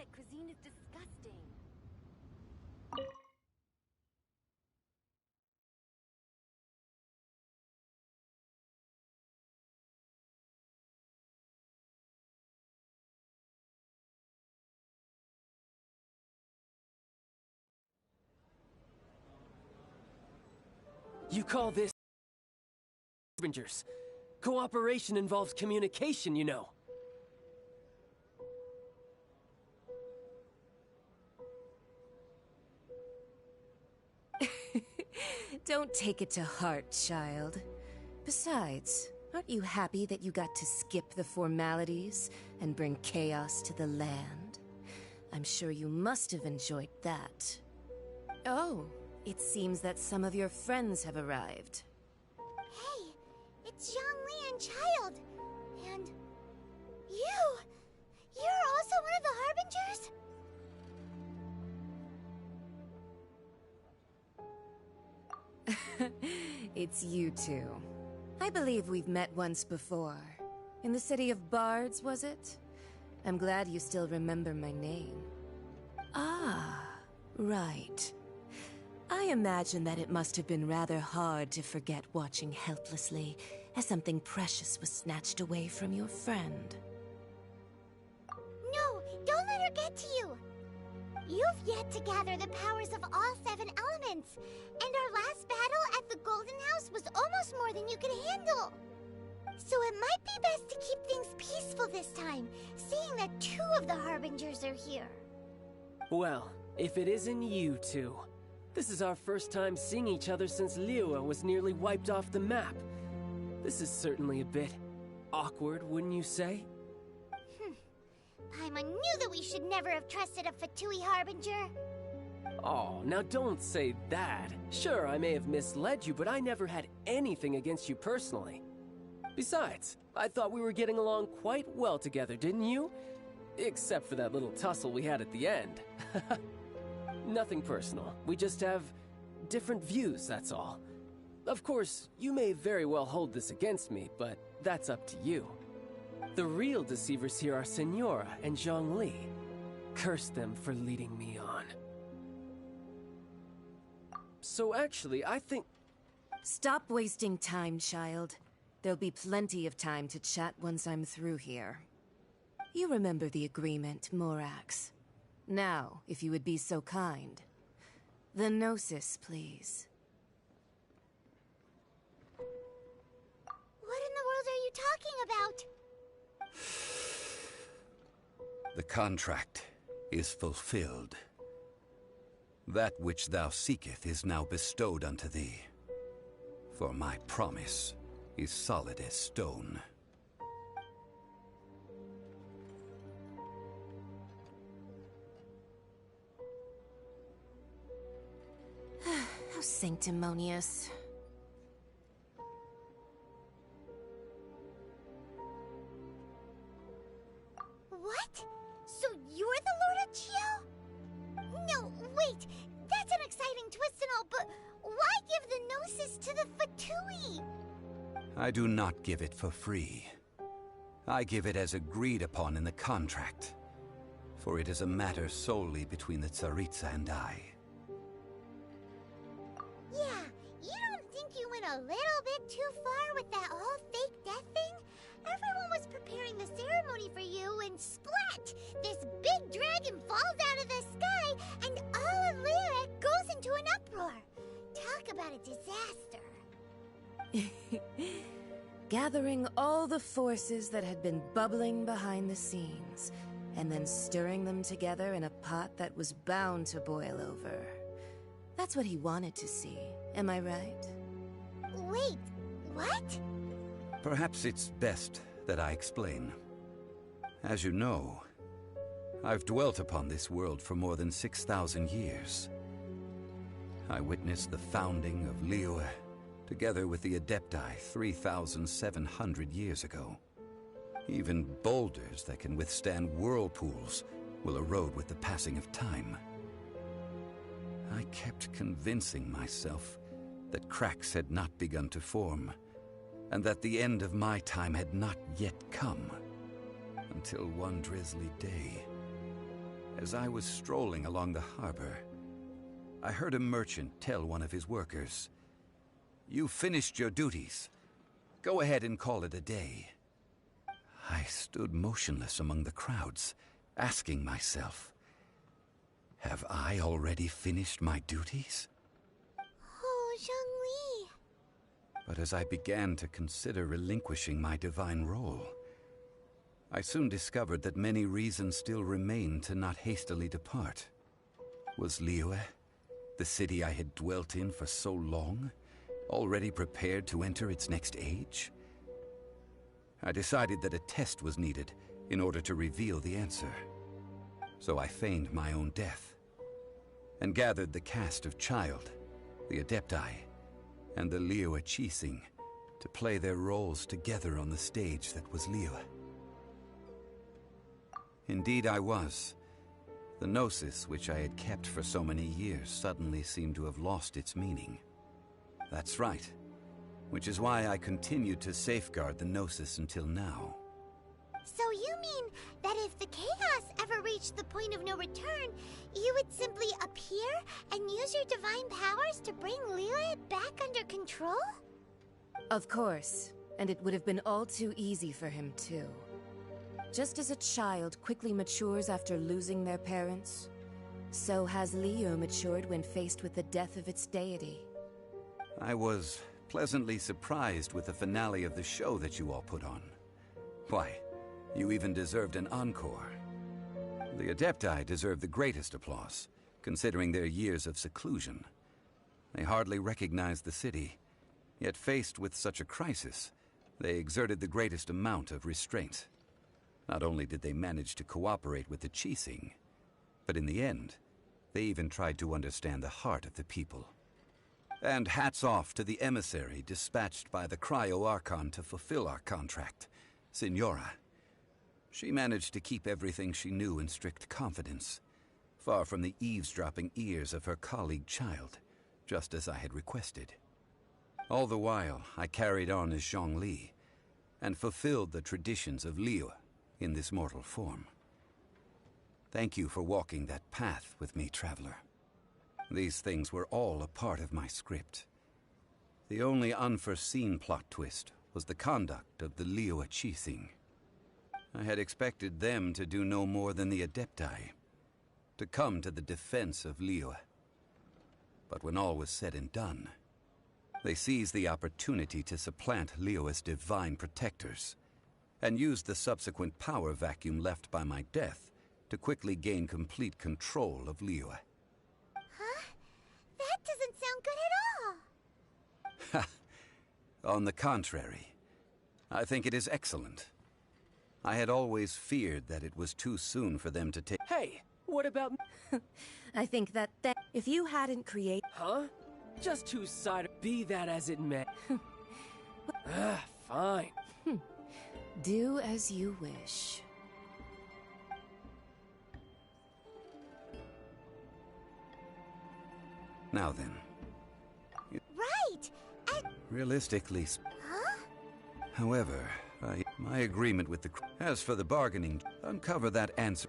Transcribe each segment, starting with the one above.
it. Cuisine is disgusting. You call this harbingers? Cooperation involves communication, you know. Don't take it to heart, child. Besides, aren't you happy that you got to skip the formalities and bring chaos to the land? I'm sure you must have enjoyed that. Oh, it seems that some of your friends have arrived. Hey, it's Zhongli and Child. And you! You're also one of the Harbingers? It's you two. I believe we've met once before. In the city of Bards, was it? I'm glad you still remember my name. Ah, right. I imagine that it must have been rather hard to forget watching helplessly as something precious was snatched away from your friend. No, don't let her get to you! You've yet to gather the powers of all 7 elements, and our last battle at the Golden House was almost more than you could handle. So it might be best to keep things peaceful this time, seeing that 2 of the Harbingers are here. Well, if it isn't you two. This is our first time seeing each other since Liyue was nearly wiped off the map. This is certainly a bit awkward, wouldn't you say? Paimon knew that we should never have trusted a Fatui Harbinger. Oh, now don't say that. Sure, I may have misled you, but I never had anything against you personally. Besides, I thought we were getting along quite well together, didn't you? Except for that little tussle we had at the end. Nothing personal. We just have different views, that's all. Of course, you may very well hold this against me, but that's up to you. The real deceivers here are Senora and Zhongli. Curse them for leading me on. So actually, I think... Stop wasting time, child. There'll be plenty of time to chat once I'm through here. You remember the agreement, Morax. Now, if you would be so kind. The Gnosis, please. What in the world are you talking about? The contract is fulfilled. That which thou seeketh is now bestowed unto thee. For my promise is solid as stone. How sanctimonious. What? So you're the Lord of Chiao? No, wait. That's an exciting twist and all, but why give the Gnosis to the Fatui? I do not give it for free. I give it as agreed upon in the contract. For it is a matter solely between the Tsaritsa and I. Yeah, you don't think you went a little bit too far with that whole fake death thing? Everyone was preparing the ceremony for you, and splat! This big dragon falls out of the sky, and all of Lyric goes into an uproar. Talk about a disaster. Gathering all the forces that had been bubbling behind the scenes, and then stirring them together in a pot that was bound to boil over. That's what he wanted to see, am I right? Wait, what? Perhaps it's best that I explain. As you know, I've dwelt upon this world for more than 6,000 years. I witnessed the founding of Liyue, together with the Adepti 3,700 years ago. Even boulders that can withstand whirlpools will erode with the passing of time. I kept convincing myself that cracks had not begun to form, and that the end of my time had not yet come. Until one drizzly day, As I was strolling along the harbor, I heard a merchant tell one of his workers, "You finished your duties. Go ahead and call it a day." I stood motionless among the crowds, asking myself, have I already finished my duties? Oh, Zhongli. But as I began to consider relinquishing my divine role, I soon discovered that many reasons still remained to not hastily depart. Was Liyue, the city I had dwelt in for so long, already prepared to enter its next age? I decided that a test was needed in order to reveal the answer. So I feigned my own death, and gathered the cast of Child, the Adepti, and the Liyue Qixing to play their roles together on the stage that was Liyue. Indeed I was. The Gnosis, which I had kept for so many years, suddenly seemed to have lost its meaning. That's right, which is why I continued to safeguard the Gnosis until now. So you mean that if the chaos ever reached the point of no return, you would simply appear and use your divine powers to bring Liyue back under control? Of course, and it would have been all too easy for him too. Just as a child quickly matures after losing their parents, so has Liyue matured when faced with the death of its deity. I was pleasantly surprised with the finale of the show that you all put on. Why, you even deserved an encore. The Adepti deserve the greatest applause, considering their years of seclusion. They hardly recognized the city, yet faced with such a crisis, they exerted the greatest amount of restraint. Not only did they manage to cooperate with the Qixing, but in the end, they even tried to understand the heart of the people. And hats off to the emissary dispatched by the Cryo-Archon to fulfill our contract, Signora. She managed to keep everything she knew in strict confidence, far from the eavesdropping ears of her colleague Child, just as I had requested. All the while, I carried on as Zhongli, and fulfilled the traditions of Liyue in this mortal form. Thank you for walking that path with me, Traveler. These things were all a part of my script. The only unforeseen plot twist was the conduct of the Liyue Qixing. I had expected them to do no more than the Adepti, to come to the defense of Liyue. But when all was said and done, they seized the opportunity to supplant Liyue's divine protectors, and used the subsequent power vacuum left by my death to quickly gain complete control of Liyue. Huh? That doesn't sound good at all. On the contrary, I think it is excellent. I had always feared that it was too soon for them to take— Hey, what about... I think that if you hadn't created... Huh? Just two-sided. Be that as it may. Fine. Do as you wish. Now then. Right! Realistically... Huh? However, my agreement with the... As for the bargaining, uncover that answer.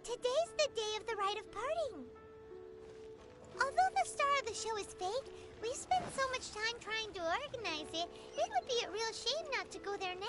Today's the day of the rite of parting. Although the star of the show is fake, we spent so much time trying to organize it, it would be a real shame not to go there now.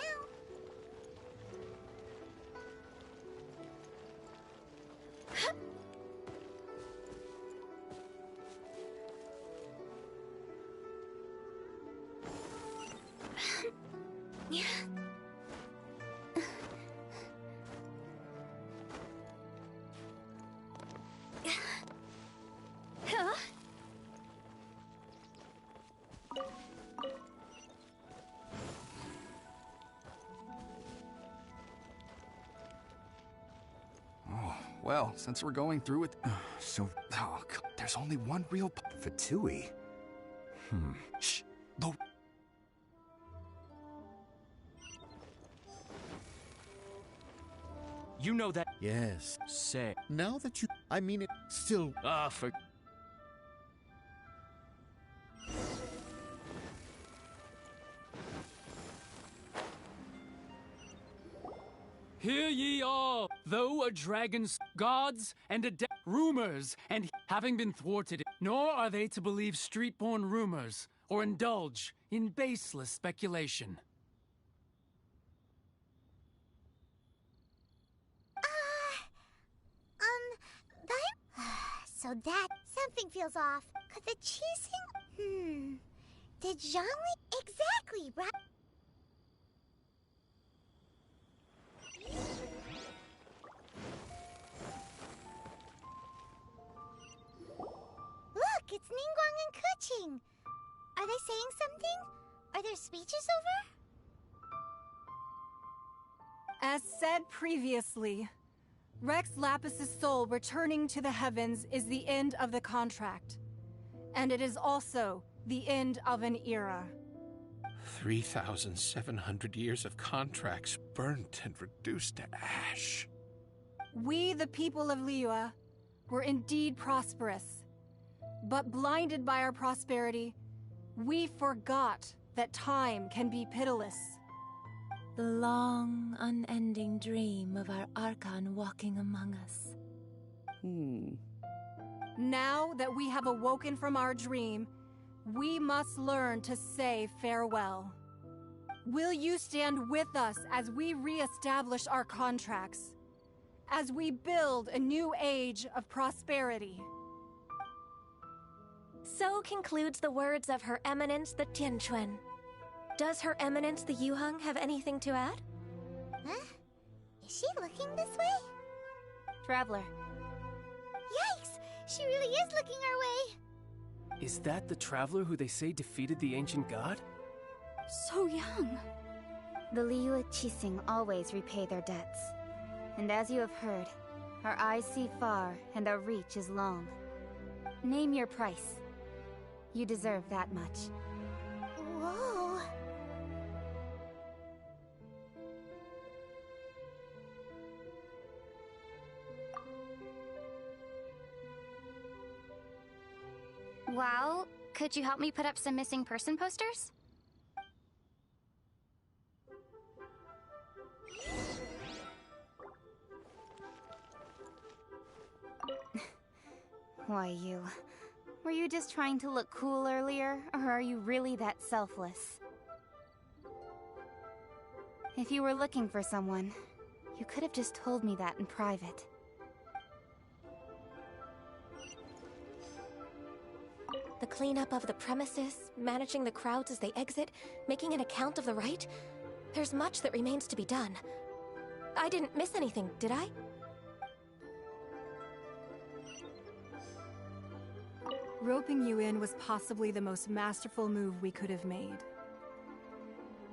Well, since we're going through with... Oh, there's only one real... Fatui? Shh. Lo... You know that... Yes. Say... Now that you... I mean it still... for... Hear ye all, though a dragon's gods and a rumors, and having been thwarted, nor are they to believe street-born rumors, or indulge in baseless speculation. So that... something feels off. Could the cheesing... Did Zhongli... Exactly, right? Look, it's Ningguang and Keqing. Are they saying something? Are their speeches over? As said previously, Rex Lapis's soul returning to the heavens is the end of the contract. And it is also the end of an era. 3,700 years of contracts burnt and reduced to ash. We, the people of Liyue, were indeed prosperous. But blinded by our prosperity, we forgot that time can be pitiless. The long, unending dream of our Archon walking among us. Now that we have awoken from our dream, we must learn to say farewell. Will you stand with us as we re-establish our contracts? As we build a new age of prosperity? So concludes the words of Her Eminence the Tianquan. Does Her Eminence the Yuheng have anything to add? Huh? Is she looking this way? Traveler. Yikes! She really is looking our way! Is that the traveler who they say defeated the ancient god? So young. The Liyue Qixing always repay their debts. And as you have heard, our eyes see far and our reach is long. Name your price. You deserve that much. Whoa! Well, could you help me put up some missing person posters? Why, you... Were you just trying to look cool earlier, or are you really that selfless? If you were looking for someone, you could have just told me that in private. The cleanup of the premises, managing the crowds as they exit, making an account of the rite? There's much that remains to be done. I didn't miss anything, did I? Roping you in was possibly the most masterful move we could have made.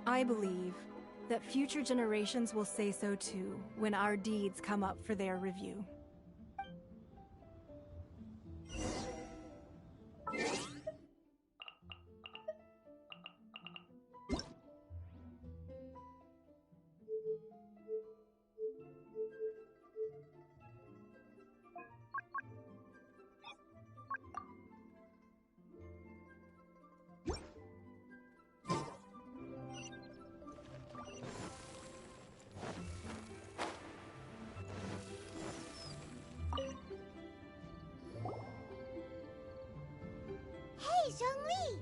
I believe that future generations will say so too when our deeds come up for their review. Hey, Zhongli!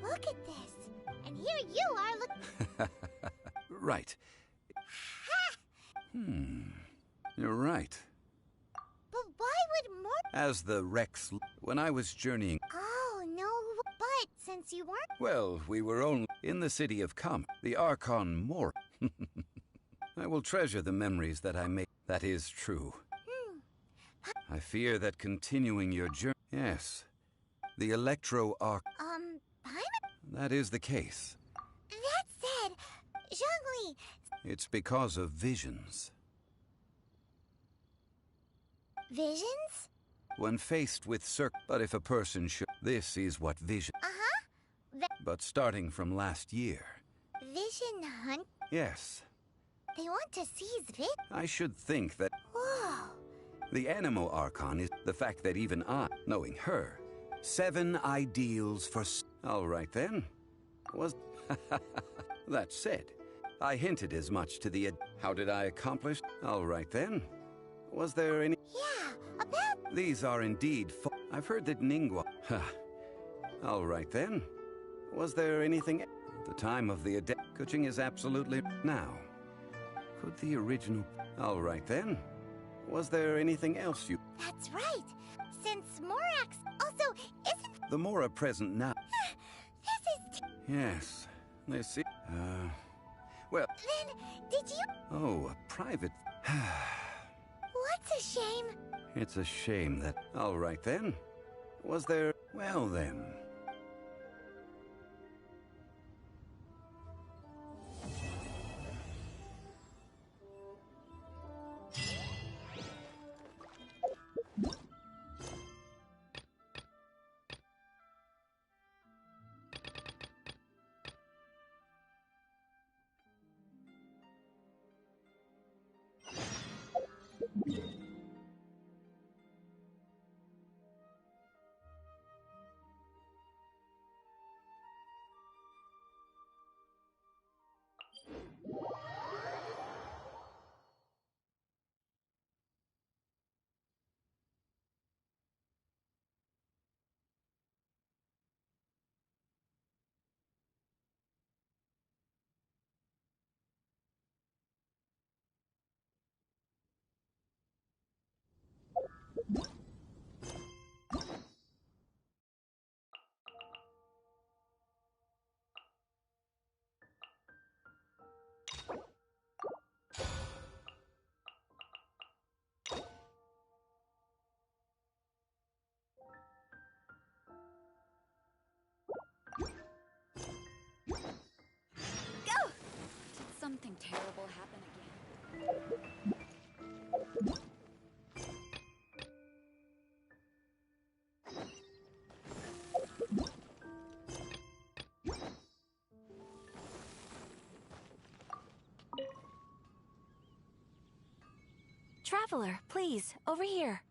Look at this! And here you are Right. You're right. But why would more... As the Rex... When I was journeying... Oh, no, but since you weren't... Well, we were only in the city of the Archon Mor. I will treasure the memories that I made. That is true. I fear that continuing your journey... Yes. The Electro-Arc... That is the case. That said, Zhongli... It's because of visions. Visions? When faced with but if a person should, this is what vision. But starting from last year. Vision hunt? Yes. They want to seize I should think that. Whoa. The Animo Archon is the fact that even I, knowing her, 7 ideals for. All right then. Was. That said, I hinted as much to the. How did I accomplish? All right then. Was there any. Yeah, about. These are indeed. I've heard that Ningua. All right then. Was there anything? The time of the coaching is absolutely now. Could the original? All right then. Was there anything else you? That's right. Since Morax also isn't. The Mora present now. This is. Yes. They see. Well. Then did you? Oh, a private. What's a shame? It's a shame that. All right then. Was there? Well then. Something terrible happen again. Traveler, please, over here.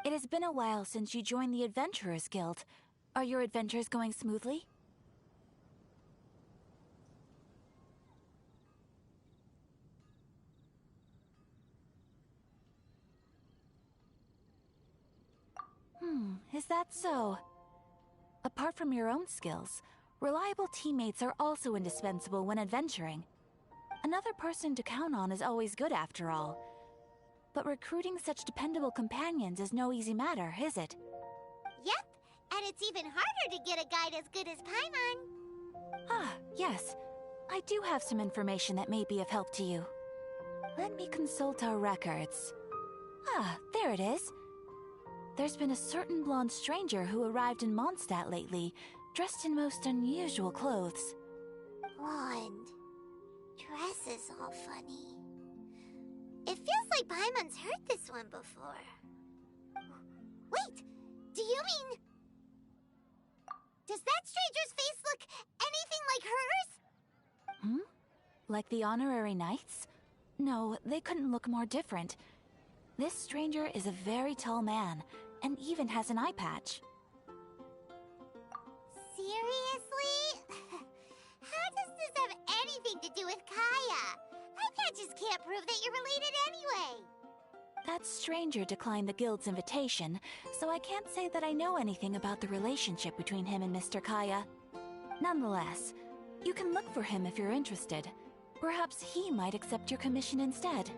It has been a while since you joined the Adventurers Guild. Are your adventures going smoothly? Is that so? Apart from your own skills, reliable teammates are also indispensable when adventuring. Another person to count on is always good after all. But recruiting such dependable companions is no easy matter, is it? Yep, and it's even harder to get a guide as good as Paimon. Ah, yes. I do have some information that may be of help to you. Let me consult our records. Ah, there it is. There's been a certain blonde stranger who arrived in Mondstadt lately, dressed in most unusual clothes. Blonde. Dresses all funny. It feels like Paimon's heard this one before. Wait, do you mean... Does that stranger's face look anything like hers? Like the honorary knights? No, they couldn't look more different. This stranger is a very tall man, and even has an eye patch. Seriously? How does this have anything to do with Kaya? Eye patches can't prove that you're related anyway. That stranger declined the guild's invitation, so I can't say that I know anything about the relationship between him and Mr. Kaya. Nonetheless, you can look for him if you're interested. Perhaps he might accept your commission instead.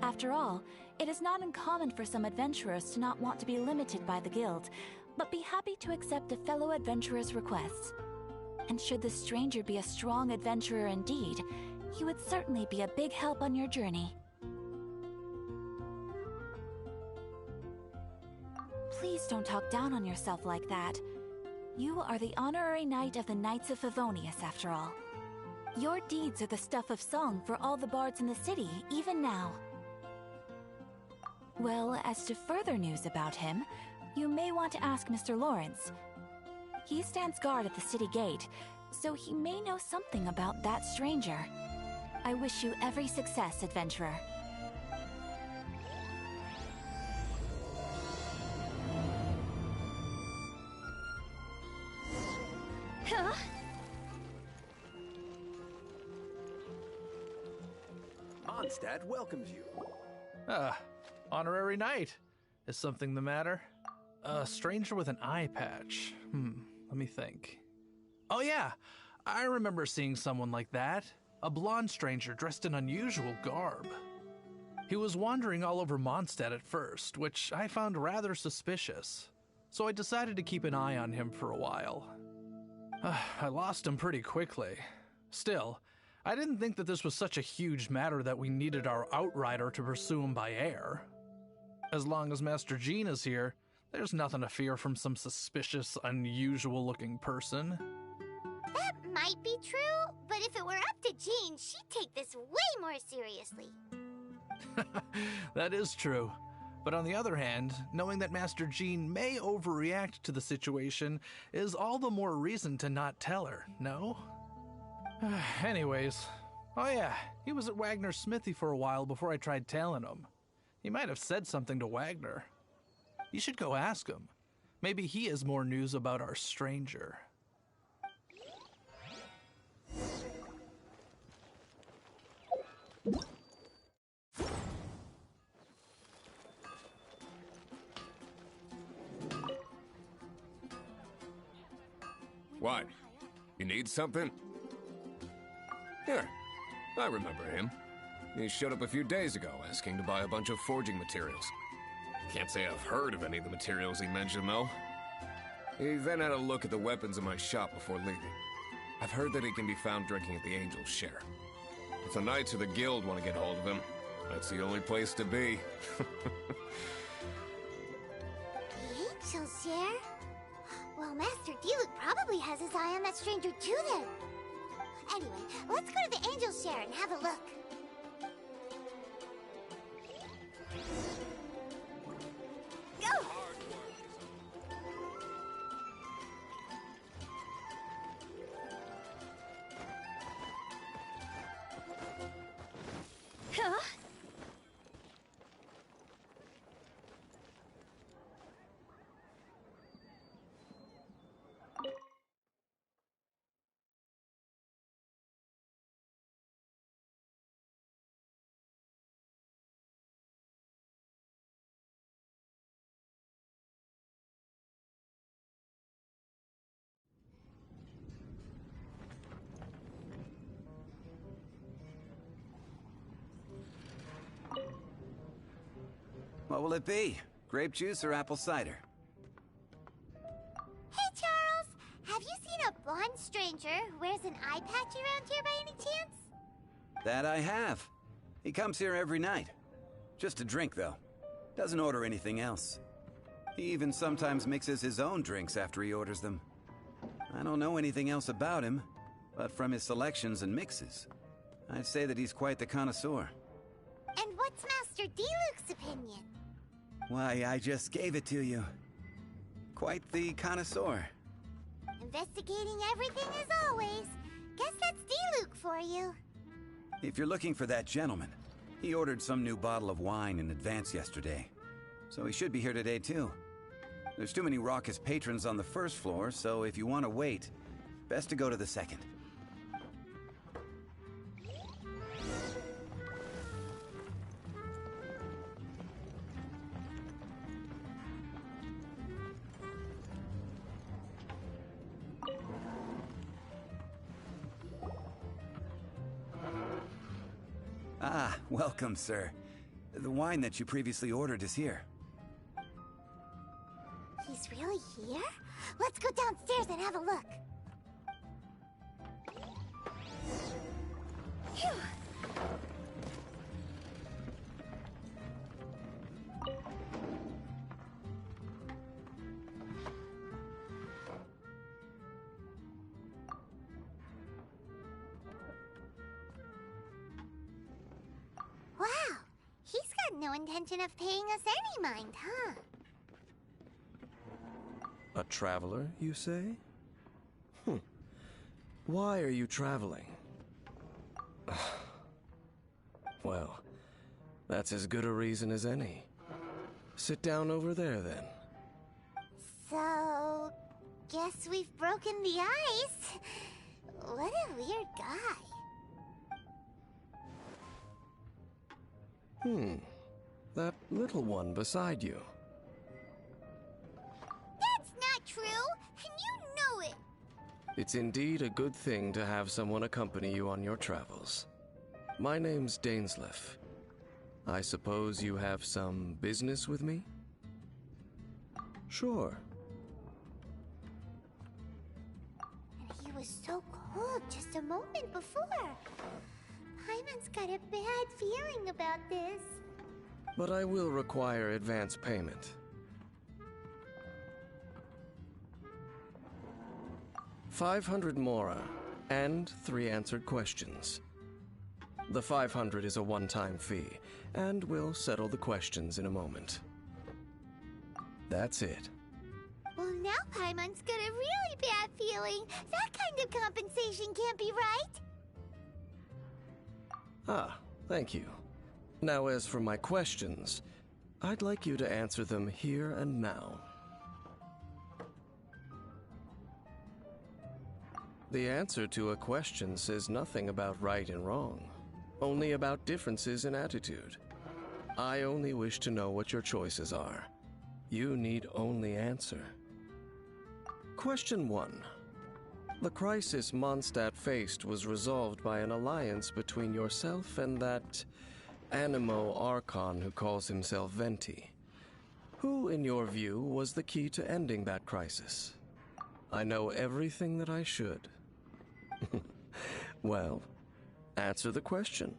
After all, it is not uncommon for some adventurers to not want to be limited by the guild, but be happy to accept a fellow adventurer's requests. And should the stranger be a strong adventurer indeed, he would certainly be a big help on your journey. Please don't talk down on yourself like that. You are the honorary knight of the Knights of Favonius, after all. Your deeds are the stuff of song for all the bards in the city, even now. Well, as to further news about him, you may want to ask Mr. Lawrence. He stands guard at the city gate, so he may know something about that stranger. I wish you every success, adventurer. Huh? Mondstadt welcomes you. Honorary knight. Is something the matter? A stranger with an eye patch. Let me think. Oh yeah, I remember seeing someone like that. A blonde stranger dressed in unusual garb. He was wandering all over Mondstadt at first, which I found rather suspicious. So I decided to keep an eye on him for a while. I lost him pretty quickly. Still, I didn't think that this was such a huge matter that we needed our outrider to pursue him by air. As long as Master Jean is here, there's nothing to fear from some suspicious, unusual-looking person. That might be true, but if it were up to Jean, she'd take this way more seriously. That is true. But on the other hand, knowing that Master Jean may overreact to the situation is all the more reason to not tell her, no? Anyways, oh yeah, he was at Wagner's smithy for a while before I tried tailing him. He might have said something to Wagner. You should go ask him. Maybe he has more news about our stranger. What? You need something? Here, I remember him. He showed up a few days ago asking to buy a bunch of forging materials. Can't say I've heard of any of the materials he mentioned, though. He then had a look at the weapons in my shop before leaving. I've heard that he can be found drinking at the Angel's Share. If the Knights of the Guild want to get hold of him, that's the only place to be. The Angel's Share? Well, Master Diluc probably has his eye on that stranger too, then. Anyway, let's go to the Angel's Share and have a look. Go! Huh? What will it be? Grape juice or apple cider? Hey, Charles! Have you seen a blonde stranger who wears an eye patch around here by any chance? That I have. He comes here every night. Just to drink, though. Doesn't order anything else. He even sometimes mixes his own drinks after he orders them. I don't know anything else about him, but from his selections and mixes, I'd say that he's quite the connoisseur. And what's Master Diluc's opinion? Why, I just gave it to you. Quite the connoisseur. Investigating everything as always. Guess that's Diluc for you. If you're looking for that gentleman, he ordered some new bottle of wine in advance yesterday. So he should be here today, too. There's too many raucous patrons on the first floor, so if you want to wait, best to go to the second. Ah, welcome, sir. The wine that you previously ordered is here. He's really here? Let's go downstairs and have a look. Phew. Wow, he's got No intention of paying us any mind, huh? A traveler, you say? Why are you traveling? Well, that's as good a reason as any. Sit down over there, then. So, guess we've broken the ice. What a weird guy. That little one beside you. That's not true, and you know it. It's indeed a good thing to have someone accompany you on your travels. My name's Dainsleif. I suppose you have some business with me? Sure. And he was so cold just a moment before. Paimon's got a bad feeling about this. But I will require advance payment. 500 mora, and 3 answered questions. The 500 is a one-time fee, and we'll settle the questions in a moment. That's it. Well, now Paimon's got a really bad feeling. That kind of compensation can't be right. Ah, thank you. Now, as for my questions, I'd like you to answer them here and now. The answer to a question says nothing about right and wrong, only about differences in attitude. I only wish to know what your choices are. You need only answer. Question 1. The crisis Mondstadt faced was resolved by an alliance between yourself and that Animo Archon who calls himself Venti. Who, in your view, was the key to ending that crisis? I know everything that I should. Well, answer the question.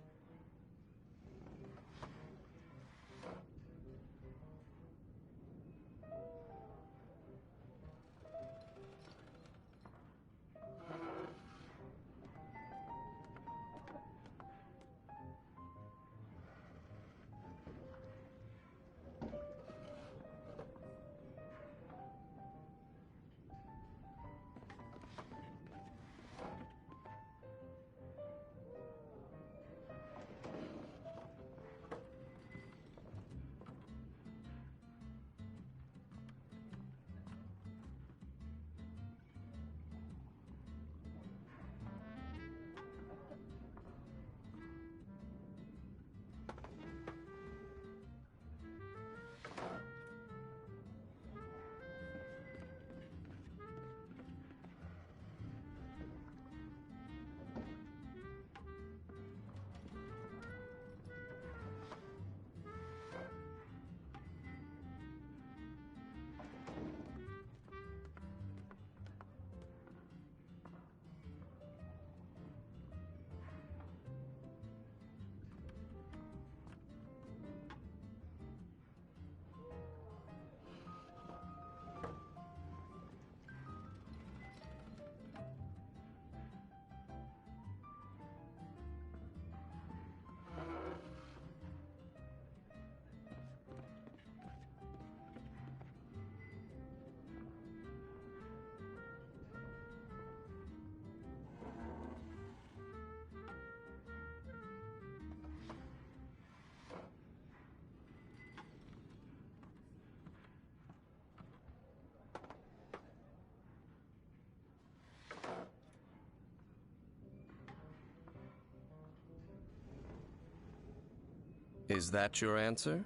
Is that your answer?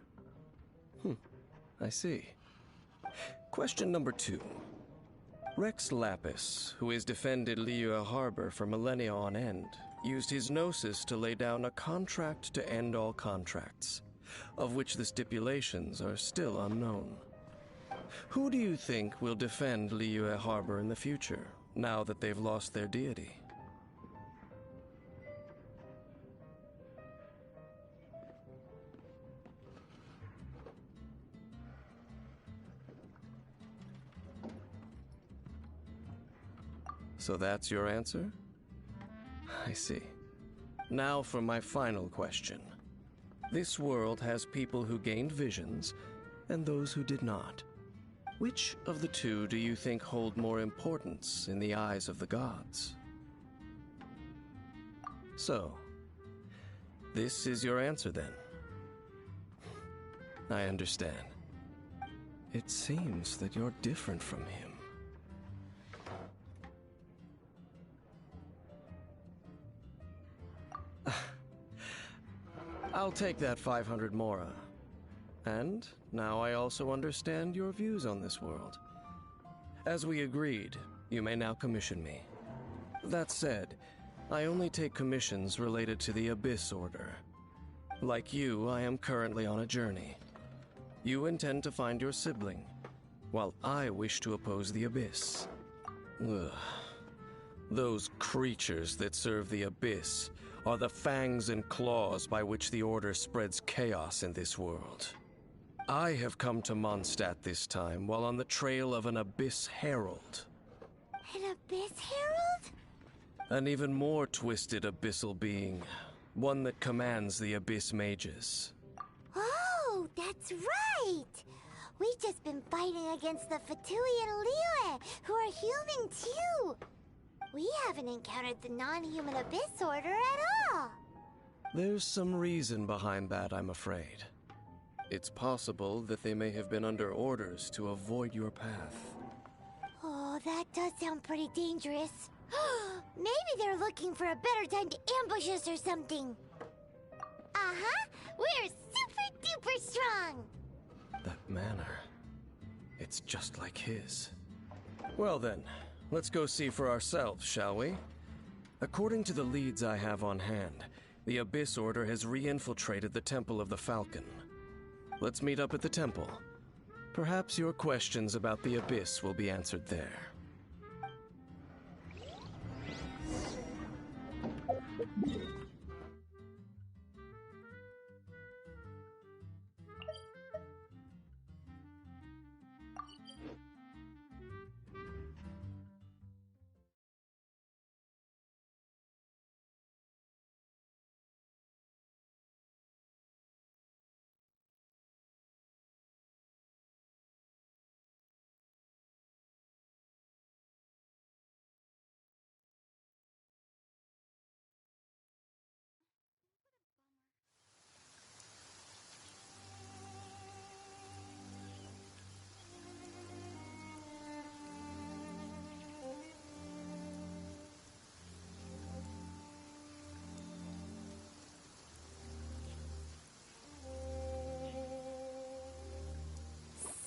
I see. Question number 2. Rex Lapis, who has defended Liyue Harbor for millennia on end, used his gnosis to lay down a contract to end all contracts, of which the stipulations are still unknown. Who do you think will defend Liyue Harbor in the future, now that they've lost their deity? So that's your answer? I see. Now for my final question. This world has people who gained visions, and those who did not. Which of the two do you think hold more importance in the eyes of the gods? So, this is your answer then. I understand. It seems that you're different from him. I'll take that 500 mora. And now I also understand your views on this world. As we agreed, you may now commission me. That said, I only take commissions related to the Abyss Order. Like you, I am currently on a journey. You intend to find your sibling, while I wish to oppose the Abyss. Ugh. Those creatures that serve the Abyss are the fangs and claws by which the Order spreads chaos in this world. I have come to Mondstadt this time while on the trail of an Abyss Herald. An Abyss Herald? An even more twisted abyssal being, one that commands the Abyss Mages. Oh, that's right! We've just been fighting against the Fatui and Liyue, who are human too! We haven't encountered the non-human Abyss Order at all! There's some reason behind that, I'm afraid. It's possible that they may have been under orders to avoid your path. Oh, that does sound pretty dangerous. Maybe they're looking for a better time to ambush us or something. Uh-huh! We're super duper strong! That manner, it's just like his. Well then, let's go see for ourselves, shall we? According to the leads I have on hand, the Abyss Order has re-infiltrated the Temple of the Falcon. Let's meet up at the temple. Perhaps your questions about the Abyss will be answered there.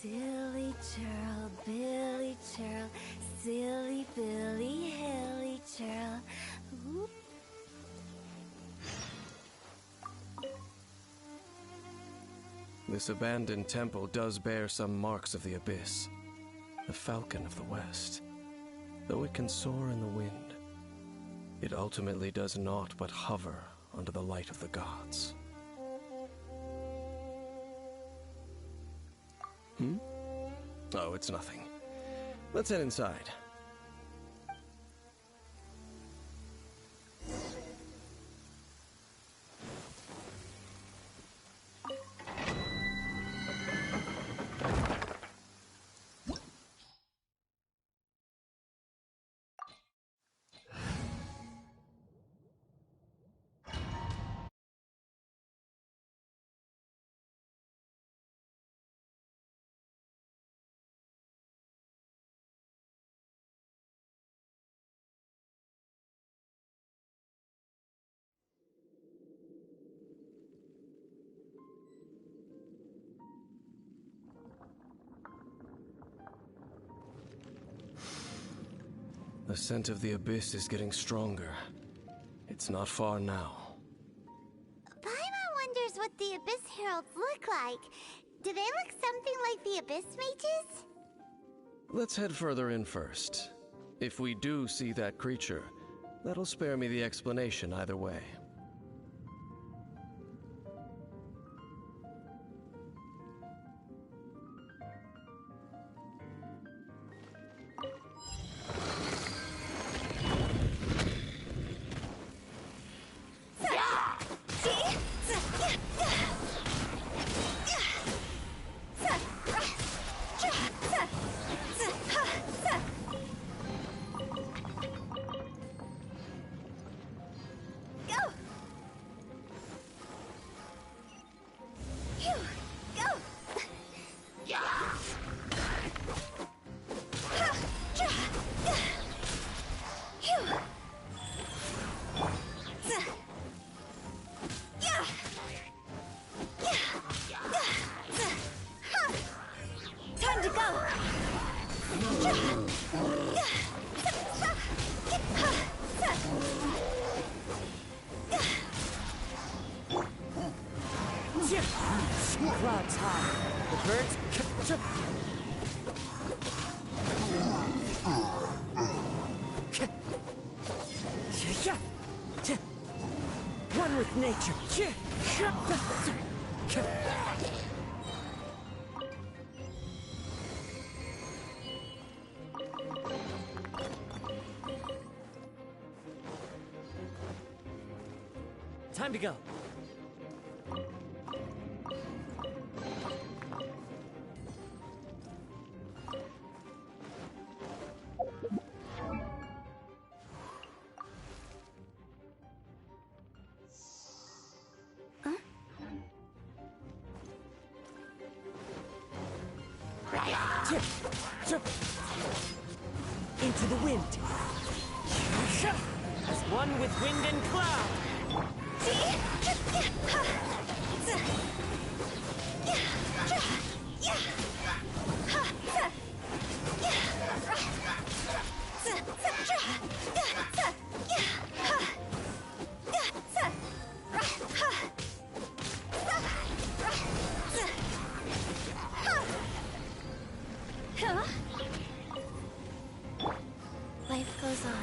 Silly churl, Billy churl, silly Billy, hilly churl. Oop. This abandoned temple does bear some marks of the Abyss. The Falcon of the West. Though it can soar in the wind, it ultimately does naught but hover under the light of the gods. Oh, it's nothing. Let's head inside. The scent of the Abyss is getting stronger. It's not far now. Paimon wonders what the Abyss Heralds look like. Do they look something like the Abyss Mages? Let's head further in first. If we do see that creature, that'll spare me the explanation either way. clouds high. The birds... One with nature. Time to go. Into the wind. As one with wind and cloud. Life goes on.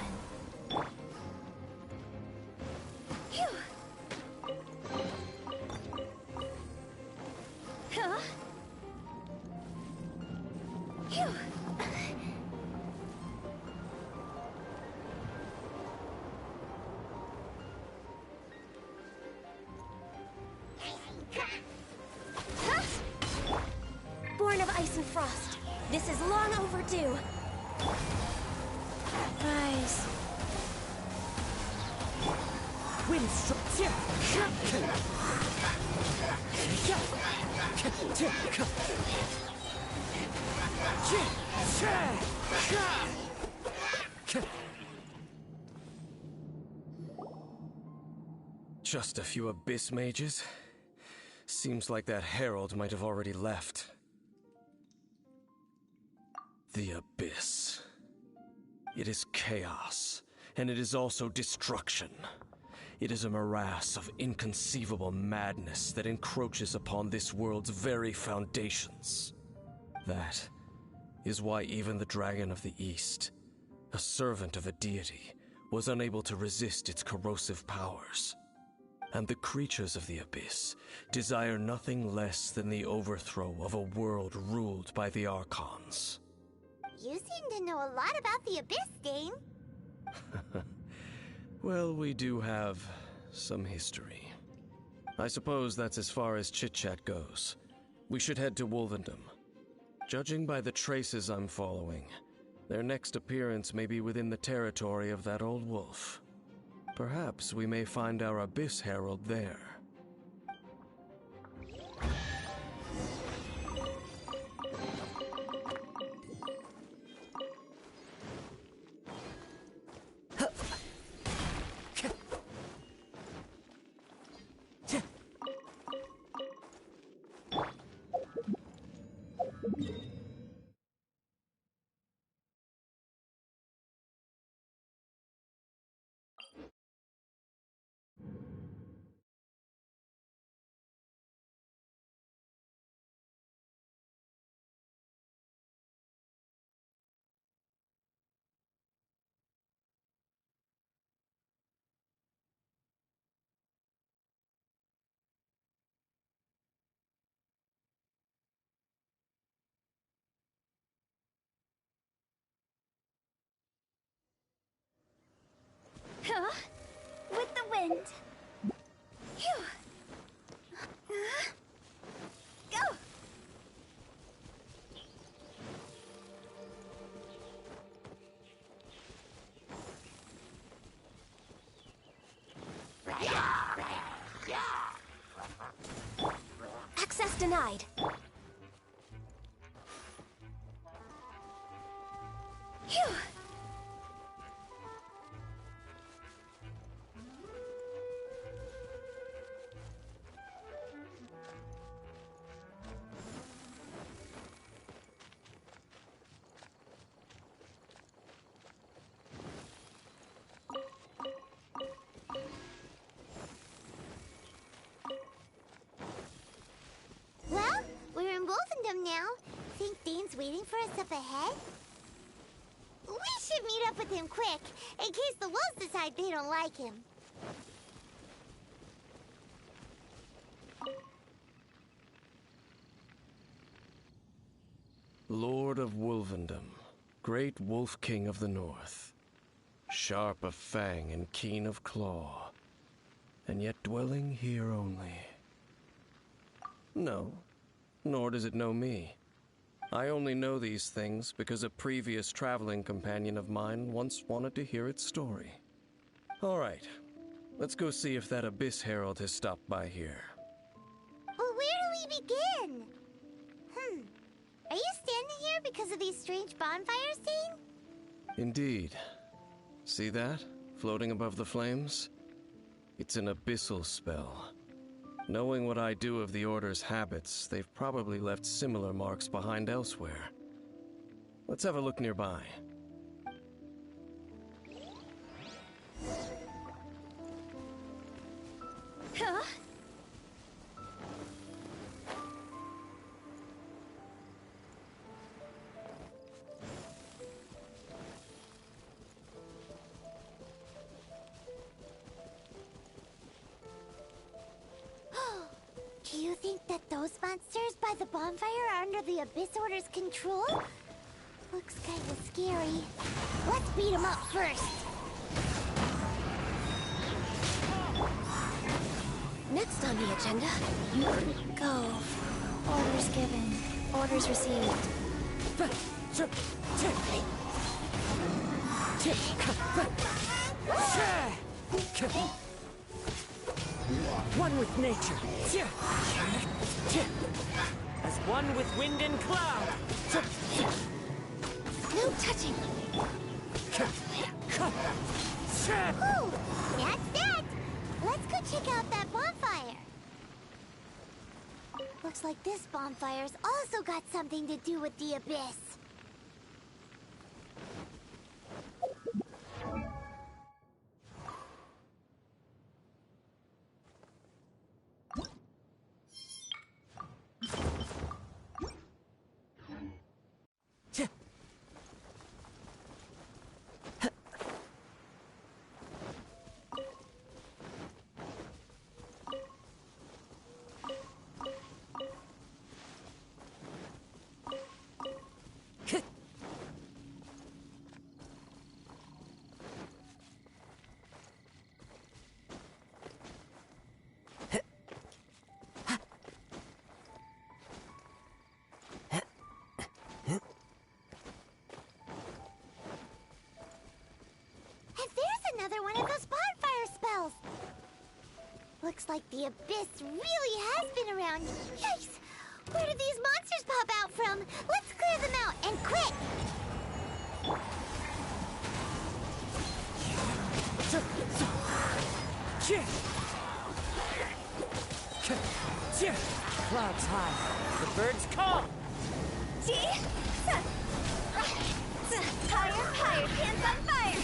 Born of ice and frost, this is long overdue. Rise. Wind strike. Just a few abyss mages? Seems like that herald might have already left. The abyss. It is chaos, and it is also destruction. It is a morass of inconceivable madness that encroaches upon this world's very foundations. That is why even the Dragon of the East, a servant of a deity, was unable to resist its corrosive powers. And the creatures of the Abyss desire nothing less than the overthrow of a world ruled by the Archons. You seem to know a lot about the Abyss, Dane. Well, we do have some history. I suppose that's as far as chit-chat goes. We should head to Wolvendom. Judging by the traces I'm following, their next appearance may be within the territory of that old wolf. Perhaps we may find our Abyss Herald there. Huh? With the wind. Phew. Go! Access denied. Phew. Well, waiting for us up ahead? We should meet up with him quick, in case the wolves decide they don't like him. Lord of Wolvendom, great Wolf King of the North, sharp of fang and keen of claw, and yet dwelling here only. No, nor does it know me. I only know these things because a previous traveling companion of mine once wanted to hear its story. All right, let's go see if that Abyss Herald has stopped by here. Well, where do we begin? Are you standing here because of these strange bonfires, Zane? Indeed. See that, floating above the flames? It's an abyssal spell. Knowing what I do of the Order's habits, they've probably left similar marks behind elsewhere. Let's have a look nearby. Huh? Do you think that those monsters by the bonfire are under the Abyss Order's control? Looks kinda scary. Let's beat them up first. Next on the agenda, go. Orders given. Orders received. One with nature. As one with wind and cloud. No touching. Ooh, that's that. Let's go check out that bonfire. Looks like this bonfire's also got something to do with the Abyss. Another one of those bonfire spells! Looks like the Abyss really has been around. Yikes! Where did these monsters pop out from? Let's clear them out, and quick! Clouds high. The birds call. Higher, higher, hands on fire!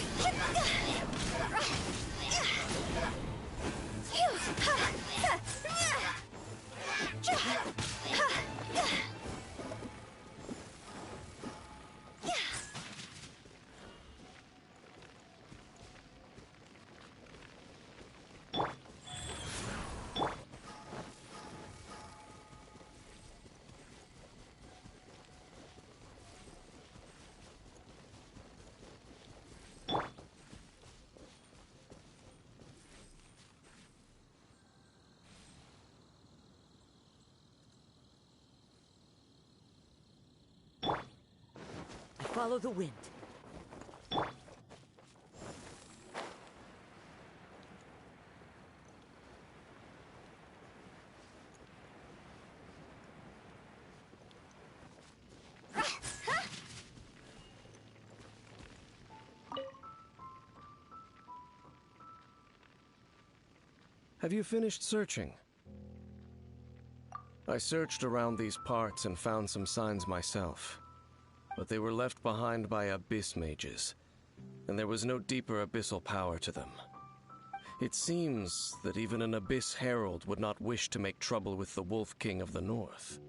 Follow the wind. Have you finished searching? I searched around these parts and found some signs myself, but they were left behind by abyss mages, and there was no deeper abyssal power to them. It seems that even an Abyss Herald would not wish to make trouble with the Wolf King of the North.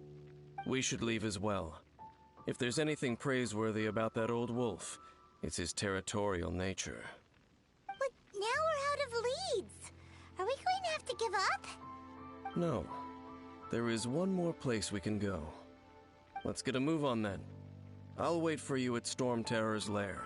We should leave as well. If there's anything praiseworthy about that old wolf, it's his territorial nature. But now we're out of leads. Are we going to have to give up? No. There is one more place we can go. Let's get a move on then. I'll wait for you at Storm Terror's lair.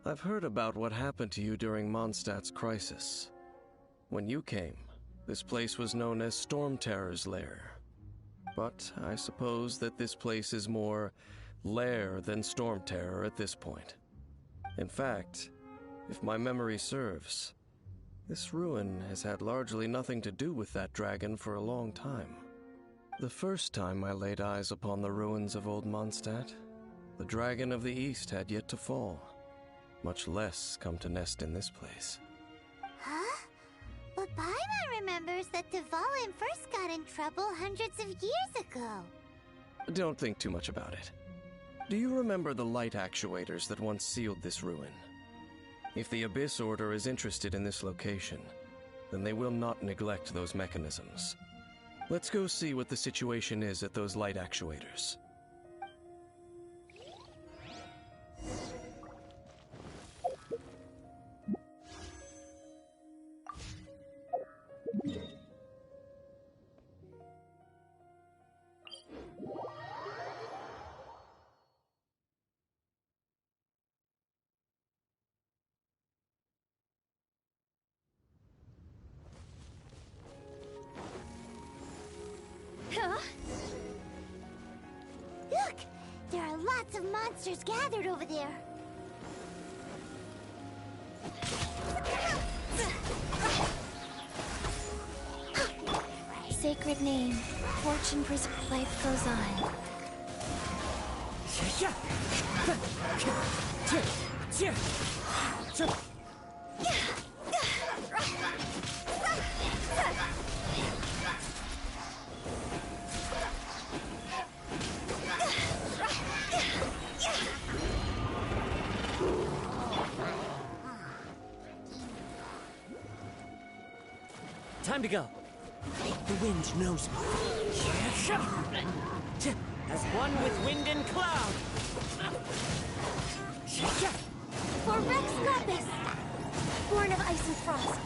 I've heard about what happened to you during Mondstadt's crisis. When you came, this place was known as Storm Terror's lair. But I suppose that this place is more lair than Storm Terror at this point. In fact, if my memory serves, this ruin has had largely nothing to do with that dragon for a long time. The first time I laid eyes upon the ruins of Old Mondstadt, the Dragon of the East had yet to fall, much less come to nest in this place. Huh? But Paimon remembers that Dvalin first got in trouble hundreds of years ago. Don't think too much about it. Do you remember the light actuators that once sealed this ruin? If the Abyss Order is interested in this location, then they will not neglect those mechanisms. Let's go see what the situation is at those light actuators. Huh? Look! There are lots of monsters gathered over there. Sacred name. Fortune preserve. Life goes on. Time to go. The wind knows me. As one with wind and cloud. For Rex Lapis! Born of ice and frost.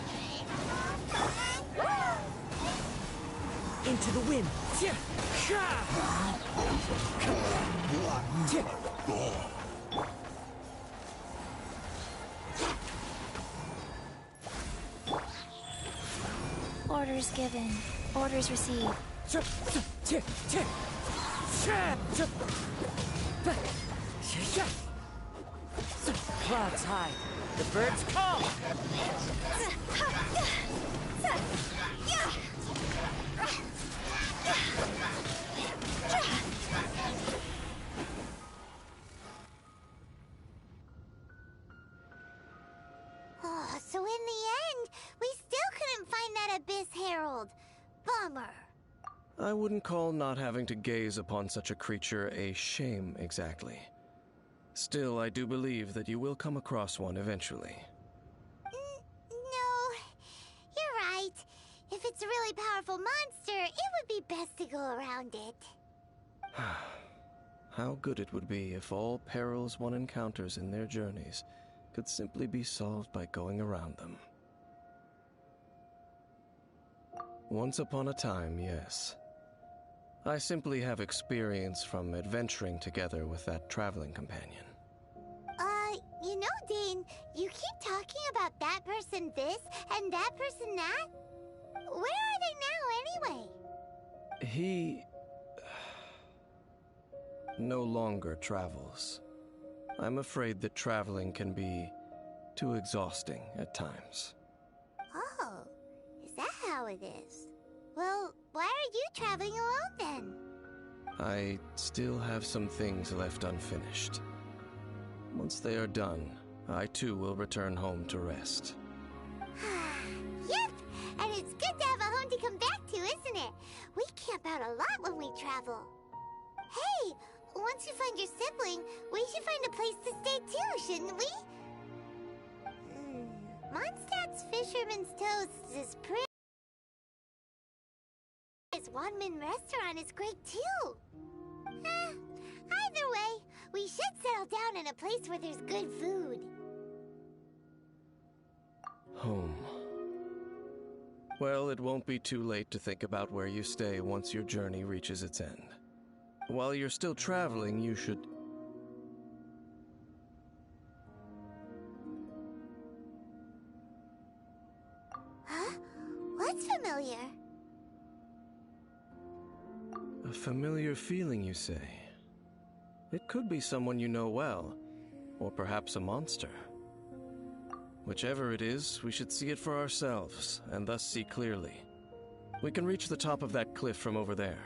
Into the wind. Orders given. Orders received. Clouds high. The birds call. Oh, so in the end, we still couldn't find that Abyss Herald. Bummer. I wouldn't call not having to gaze upon such a creature a shame exactly. Still, I do believe that you will come across one eventually. No, you're right. If it's a really powerful monster, it would be best to go around it. How good it would be if all perils one encounters in their journeys could simply be solved by going around them. Once upon a time, yes. I simply have experience from adventuring together with that traveling companion. You know, Dane, you keep talking about that person this and that person that. Where are they now, anyway? He no longer travels. I'm afraid that traveling can be too exhausting at times. Oh, is that how it is? Well, why are you traveling alone then? I still have some things left unfinished. Once they are done, I too will return home to rest. Yep, and it's good to have a home to come back to, isn't it? We camp out a lot when we travel. Hey, once you find your sibling, we should find a place to stay too, shouldn't we? Mondstadt's Fisherman's Toast is pretty. His one-man restaurant is great too. Either way, we should settle down in a place where there's good food. Home. Well, it won't be too late to think about where you stay once your journey reaches its end. While you're still traveling, you should... Huh? What's familiar? A familiar feeling, you say? It could be someone you know well, or perhaps a monster. Whichever it is, we should see it for ourselves, and thus see clearly. We can reach the top of that cliff from over there.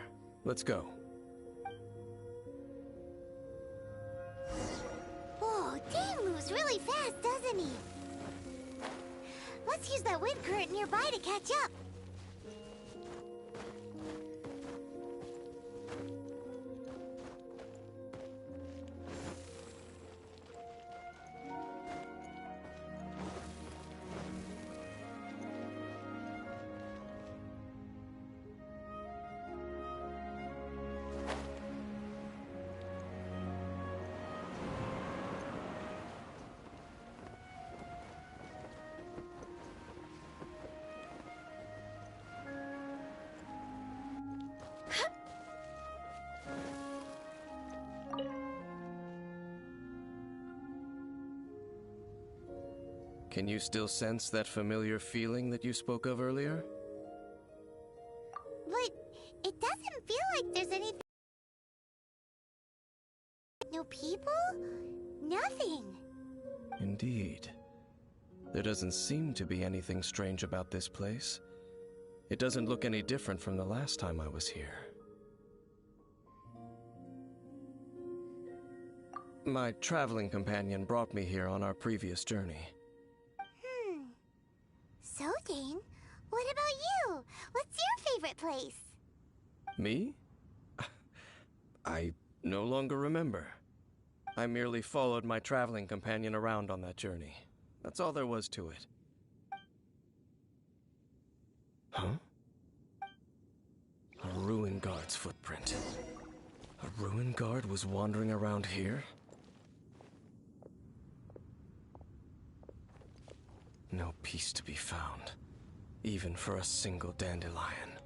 Let's go. Whoa, Dane moves really fast, doesn't he? Let's use that wind current nearby to catch up. Can you still sense that familiar feeling that you spoke of earlier? But it doesn't feel like there's anything. No people? Nothing. Indeed. There doesn't seem to be anything strange about this place. It doesn't look any different from the last time I was here. My traveling companion brought me here on our previous journey. So, Dane, what about you? What's your favorite place? Me? I no longer remember. I merely followed my traveling companion around on that journey. That's all there was to it. Huh? A ruin guard's footprint. A ruin guard was wandering around here? No peace to be found, even for a single dandelion.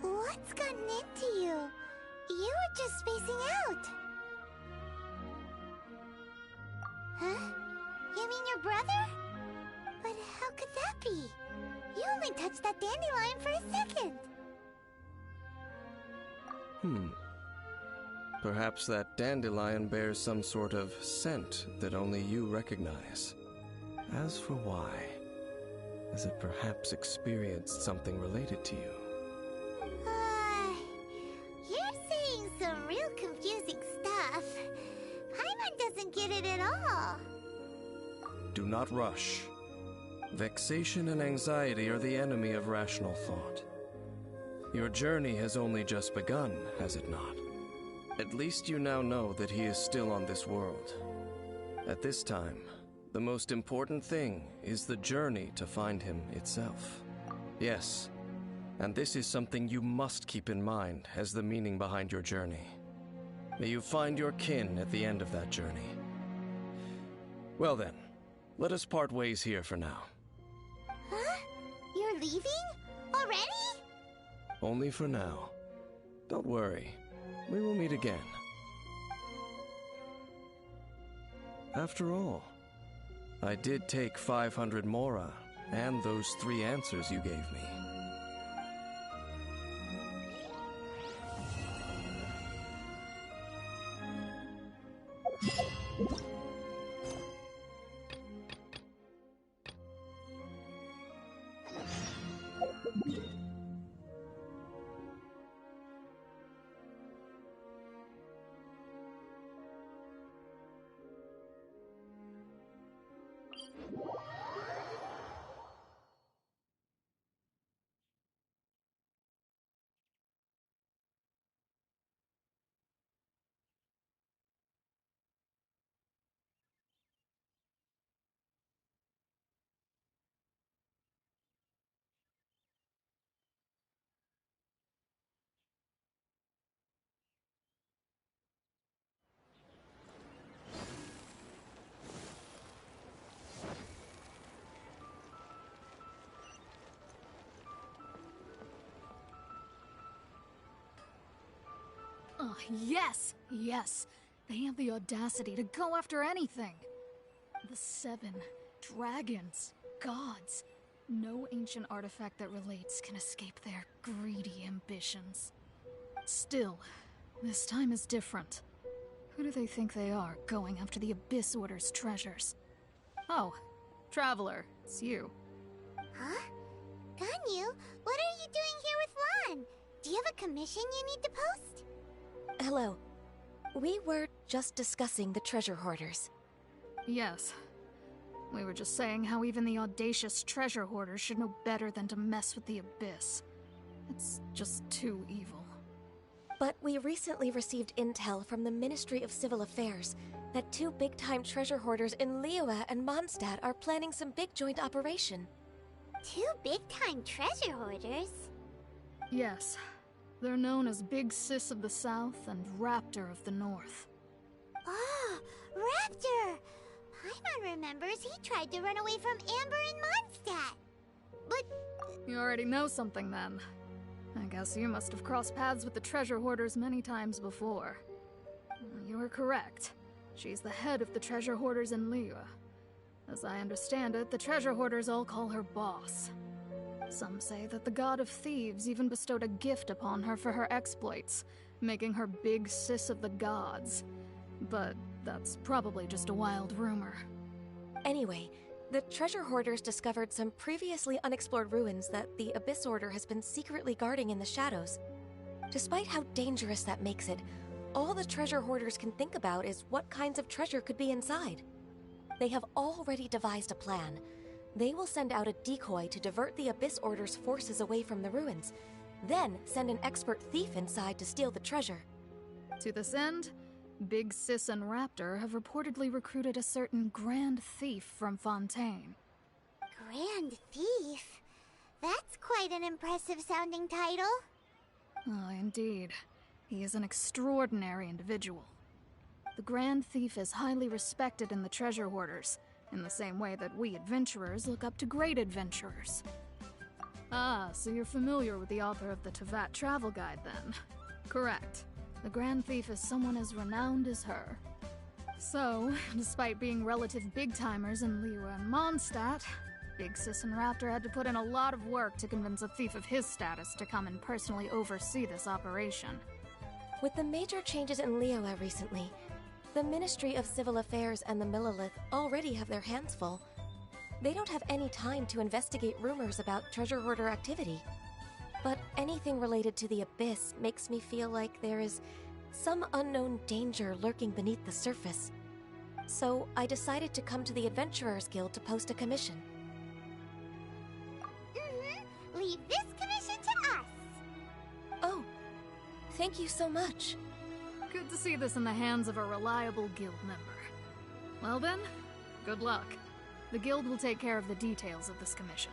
What's gotten into you? You were just spacing out. Huh? You mean your brother? But how could that be? You only touched that dandelion for a second. Perhaps that dandelion bears some sort of scent that only you recognize. As for why, has it perhaps experienced something related to you? You're saying some real confusing stuff. Paimon doesn't get it at all. Do not rush. Vexation and anxiety are the enemy of rational thought. Your journey has only just begun, has it not? At least you now know that he is still on this world. At this time, the most important thing is the journey to find him itself. Yes, and this is something you must keep in mind as the meaning behind your journey. May you find your kin at the end of that journey. Well then, let us part ways here for now. Huh? You're leaving? Already? Only for now. Don't worry. We will meet again. After all, I did take 500 Mora and those 3 answers you gave me. Oh, yes! Yes! They have the audacity to go after anything! The 7 dragons, gods. No ancient artifact that relates can escape their greedy ambitions. Still, this time is different. Who do they think they are, going after the Abyss Order's treasures? Oh, Traveler, it's you. Huh? Ganyu, what are you doing here with Lan? Do you have a commission you need to post? Hello. We were just discussing the treasure hoarders. Yes. We were just saying how even the audacious treasure hoarders should know better than to mess with the Abyss. It's just too evil. But we recently received intel from the Ministry of Civil Affairs that 2 big-time treasure hoarders in Liyue and Mondstadt are planning some big joint operation. 2 big-time treasure hoarders? Yes. They're known as Big Sis of the South and Raptor of the North. Oh, Raptor! Paimon remembers he tried to run away from Amber in Mondstadt. But... You already know something then. I guess you must have crossed paths with the treasure hoarders many times before. You were correct. She's the head of the treasure hoarders in Liyue. As I understand it, the treasure hoarders all call her boss. Some say that the god of thieves even bestowed a gift upon her for her exploits, making her Big Sis of the gods. But that's probably just a wild rumor. Anyway, the treasure hoarders discovered some previously unexplored ruins that the Abyss Order has been secretly guarding in the shadows. Despite how dangerous that makes it, all the treasure hoarders can think about is what kinds of treasure could be inside. They have already devised a plan. They will send out a decoy to divert the Abyss Order's forces away from the ruins, then send an expert thief inside to steal the treasure. To this end, Big Sis and Raptor have reportedly recruited a certain Grand Thief from Fontaine. Grand Thief? That's quite an impressive sounding title. Oh, indeed. He is an extraordinary individual. The Grand Thief is highly respected in the treasure hoarders, in the same way that we adventurers look up to great adventurers. Ah, so you're familiar with the author of the Tevat Travel Guide, then? Correct. The Grand Thief is someone as renowned as her. So, despite being relative big-timers in Liyue and Mondstadt, Big Sis and Raptor had to put in a lot of work to convince a thief of his status to come and personally oversee this operation. With the major changes in Liyue recently, the Ministry of Civil Affairs and the Millelith already have their hands full. They don't have any time to investigate rumors about treasure hoarder activity. But anything related to the Abyss makes me feel like there is some unknown danger lurking beneath the surface. So I decided to come to the Adventurers Guild to post a commission. Leave this commission to us! Oh, thank you so much. Good to see this in the hands of a reliable guild member. Well then, good luck. The guild will take care of the details of this commission.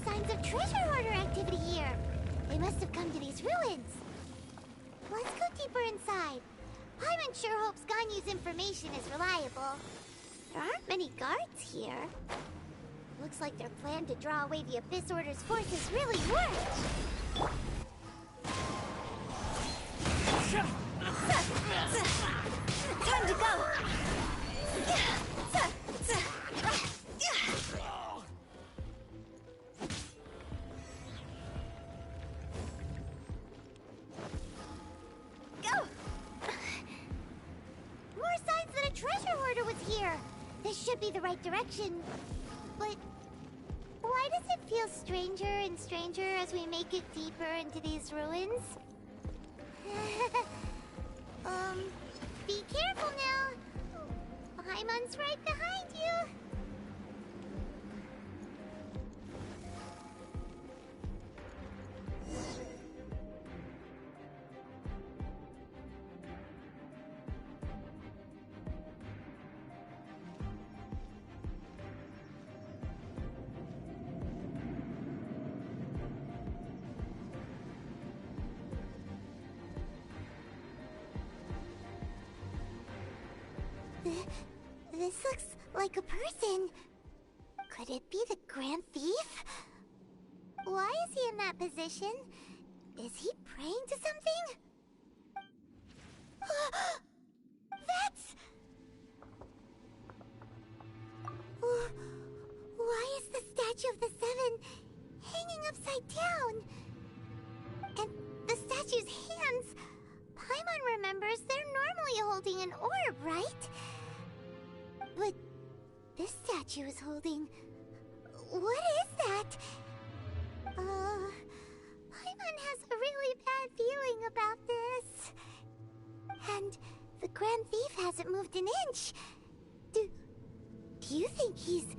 signs of treasure hoarder activity here. They must have come to these ruins. Let's go deeper inside. Paimon sure hopes Ganyu's information is reliable. There aren't many guards here. Looks like their plan to draw away the Abyss Order's forces really worked. Time to go! Go! More signs that a treasure hoarder was here! This should be the right direction. But why does it feel stranger and stranger as we make it deeper into these ruins? Be careful now. Paimon's right behind you. This looks like a person. Could it be the Grand Thief? Why is he in that position? Is he praying to something? That's... Why is the Statue of the Seven hanging upside down? And the statue's hands... Paimon remembers they're normally holding an orb, right? But this statue is holding... What is that? Paimon has a really bad feeling about this. And the Grand Thief hasn't moved an inch. Do you think he's...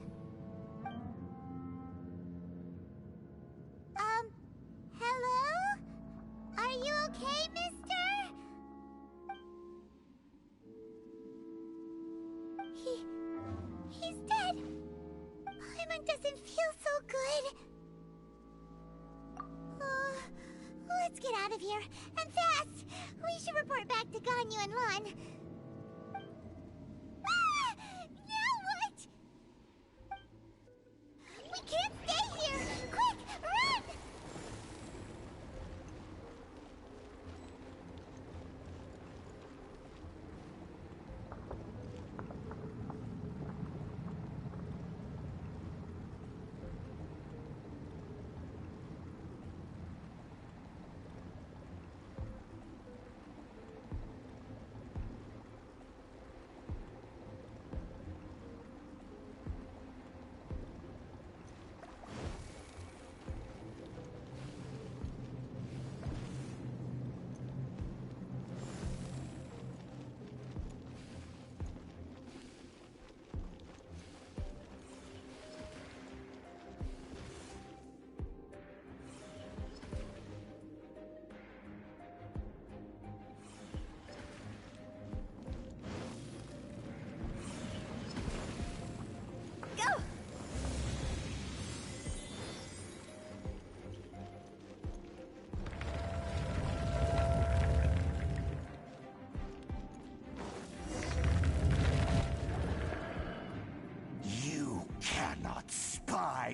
Hello? Are you okay, mister? He's dead. Paimon doesn't feel so good. Let's get out of here, and fast! We should report back to Ganyu and Lon. Ah! Now what? We can't stay here! Quick, run!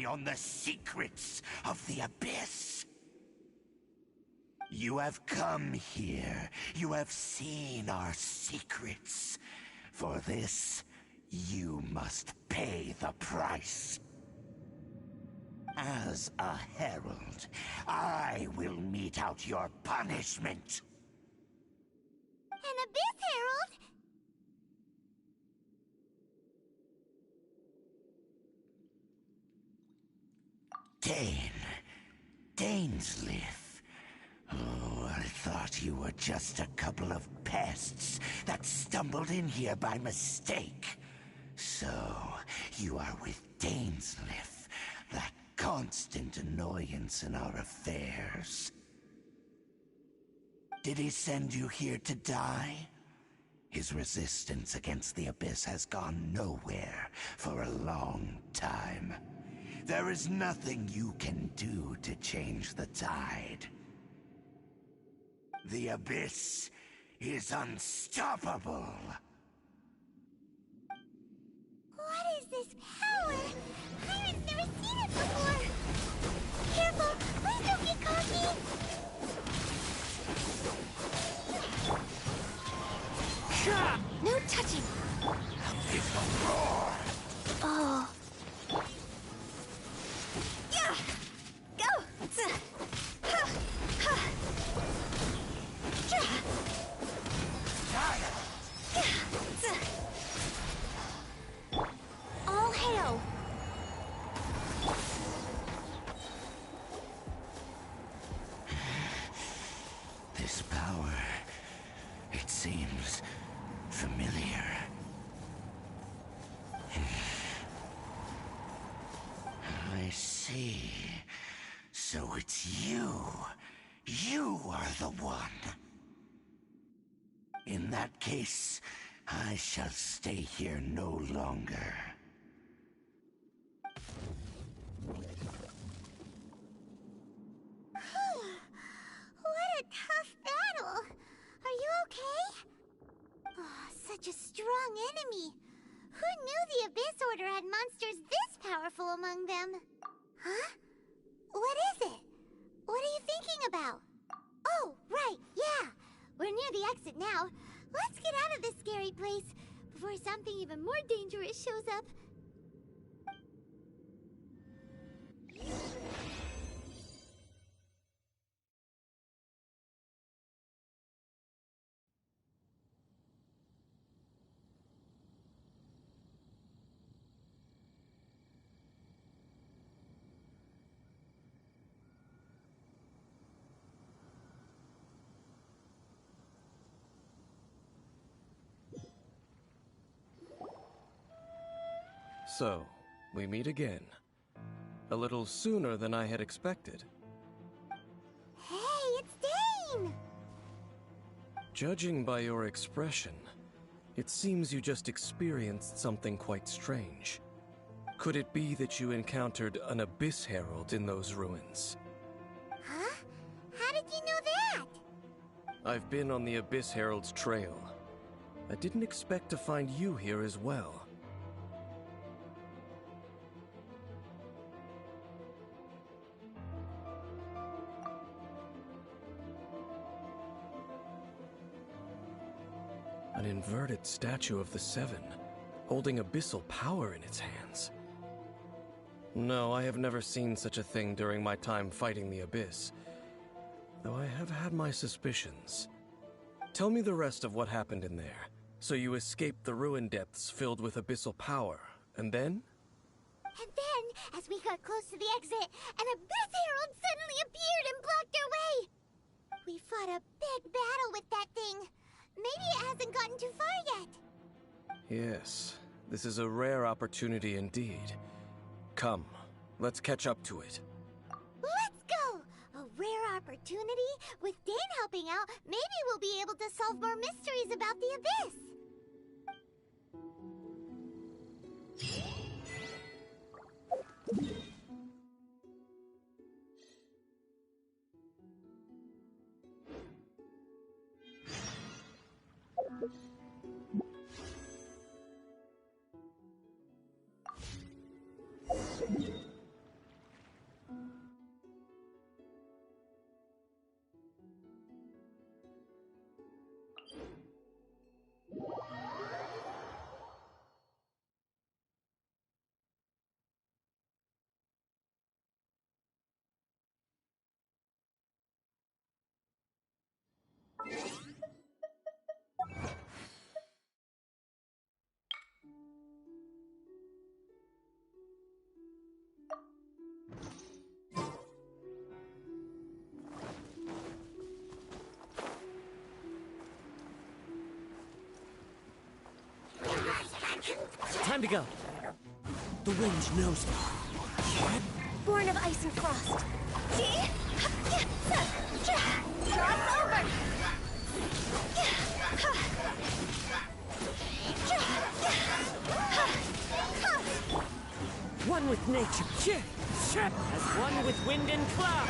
On the secrets of the Abyss. You have come here. You have seen our secrets. For this, you must pay the price. As a herald, I will mete out your punishment. An Abyss Herald? Dainsleif. Oh, I thought you were just a couple of pests that stumbled in here by mistake. So, you are with Dainsleif, that constant annoyance in our affairs. Did he send you here to die? His resistance against the Abyss has gone nowhere for a long time. There is nothing you can do to change the tide. The Abyss is unstoppable. What is this power? Pirate's never seen it before. Careful, please don't get cocky. No touching. It's a roar. Oh. Yeah. Go. Ha. Ha. All hail. This power, it seems familiar. I see. So it's you. You are the one. In that case, I shall stay here no longer. What a tough battle. Are you okay? Oh, such a strong enemy. Who knew the Abyss Order had monsters this powerful among them? Huh? What is it? What are you thinking about? Oh, right, yeah. We're near the exit now. Let's get out of this scary place before something even more dangerous shows up. So, we meet again. A little sooner than I had expected. Hey, it's Dane! Judging by your expression, it seems you just experienced something quite strange. Could it be that you encountered an Abyss Herald in those ruins? Huh? How did you know that? I've been on the Abyss Herald's trail. I didn't expect to find you here as well. An inverted statue of the Seven, holding abyssal power in its hands. No, I have never seen such a thing during my time fighting the Abyss, though I have had my suspicions. Tell me the rest of what happened in there. So you escaped the ruin depths filled with abyssal power, and then? And then, as we got close to the exit, an Abyss Herald suddenly appeared and blocked our way! We fought a big battle with that thing. Maybe it hasn't gotten too far yet. Yes, this is a rare opportunity indeed. Come, let's catch up to it. Let's go! A rare opportunity? With Dane helping out, maybe we'll be able to solve more mysteries about the Abyss. Time to go. The wind knows me. Born of ice and frost. See? Cross over! One with nature. As one with wind and cloud.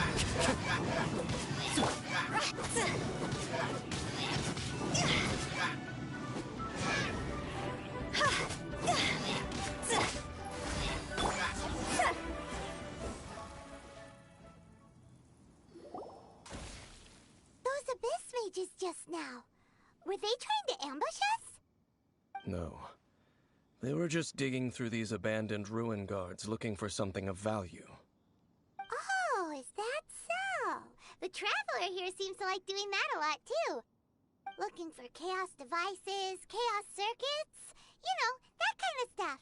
Those abyss mages just now. Were they trying to ambush us? No. They were just digging through these abandoned ruin guards looking for something of value. Oh, is that so? The Traveler here seems to like doing that a lot, too. Looking for chaos devices, chaos circuits, you know, that kind of stuff.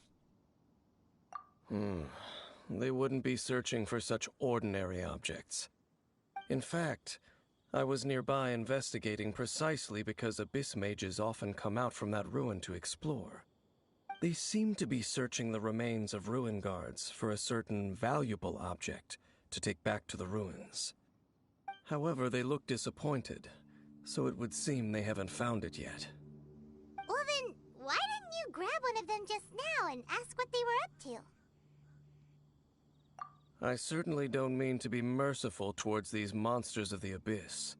They wouldn't be searching for such ordinary objects. In fact, I was nearby investigating precisely because abyss mages often come out from that ruin to explore. They seem to be searching the remains of ruin guards for a certain valuable object to take back to the ruins. However, they look disappointed, so it would seem they haven't found it yet. Well then, why didn't you grab one of them just now and ask what they were up to? I certainly don't mean to be merciful towards these monsters of the abyss,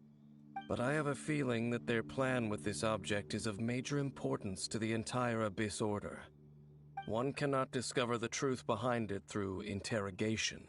but I have a feeling that their plan with this object is of major importance to the entire Abyss Order. One cannot discover the truth behind it through interrogation.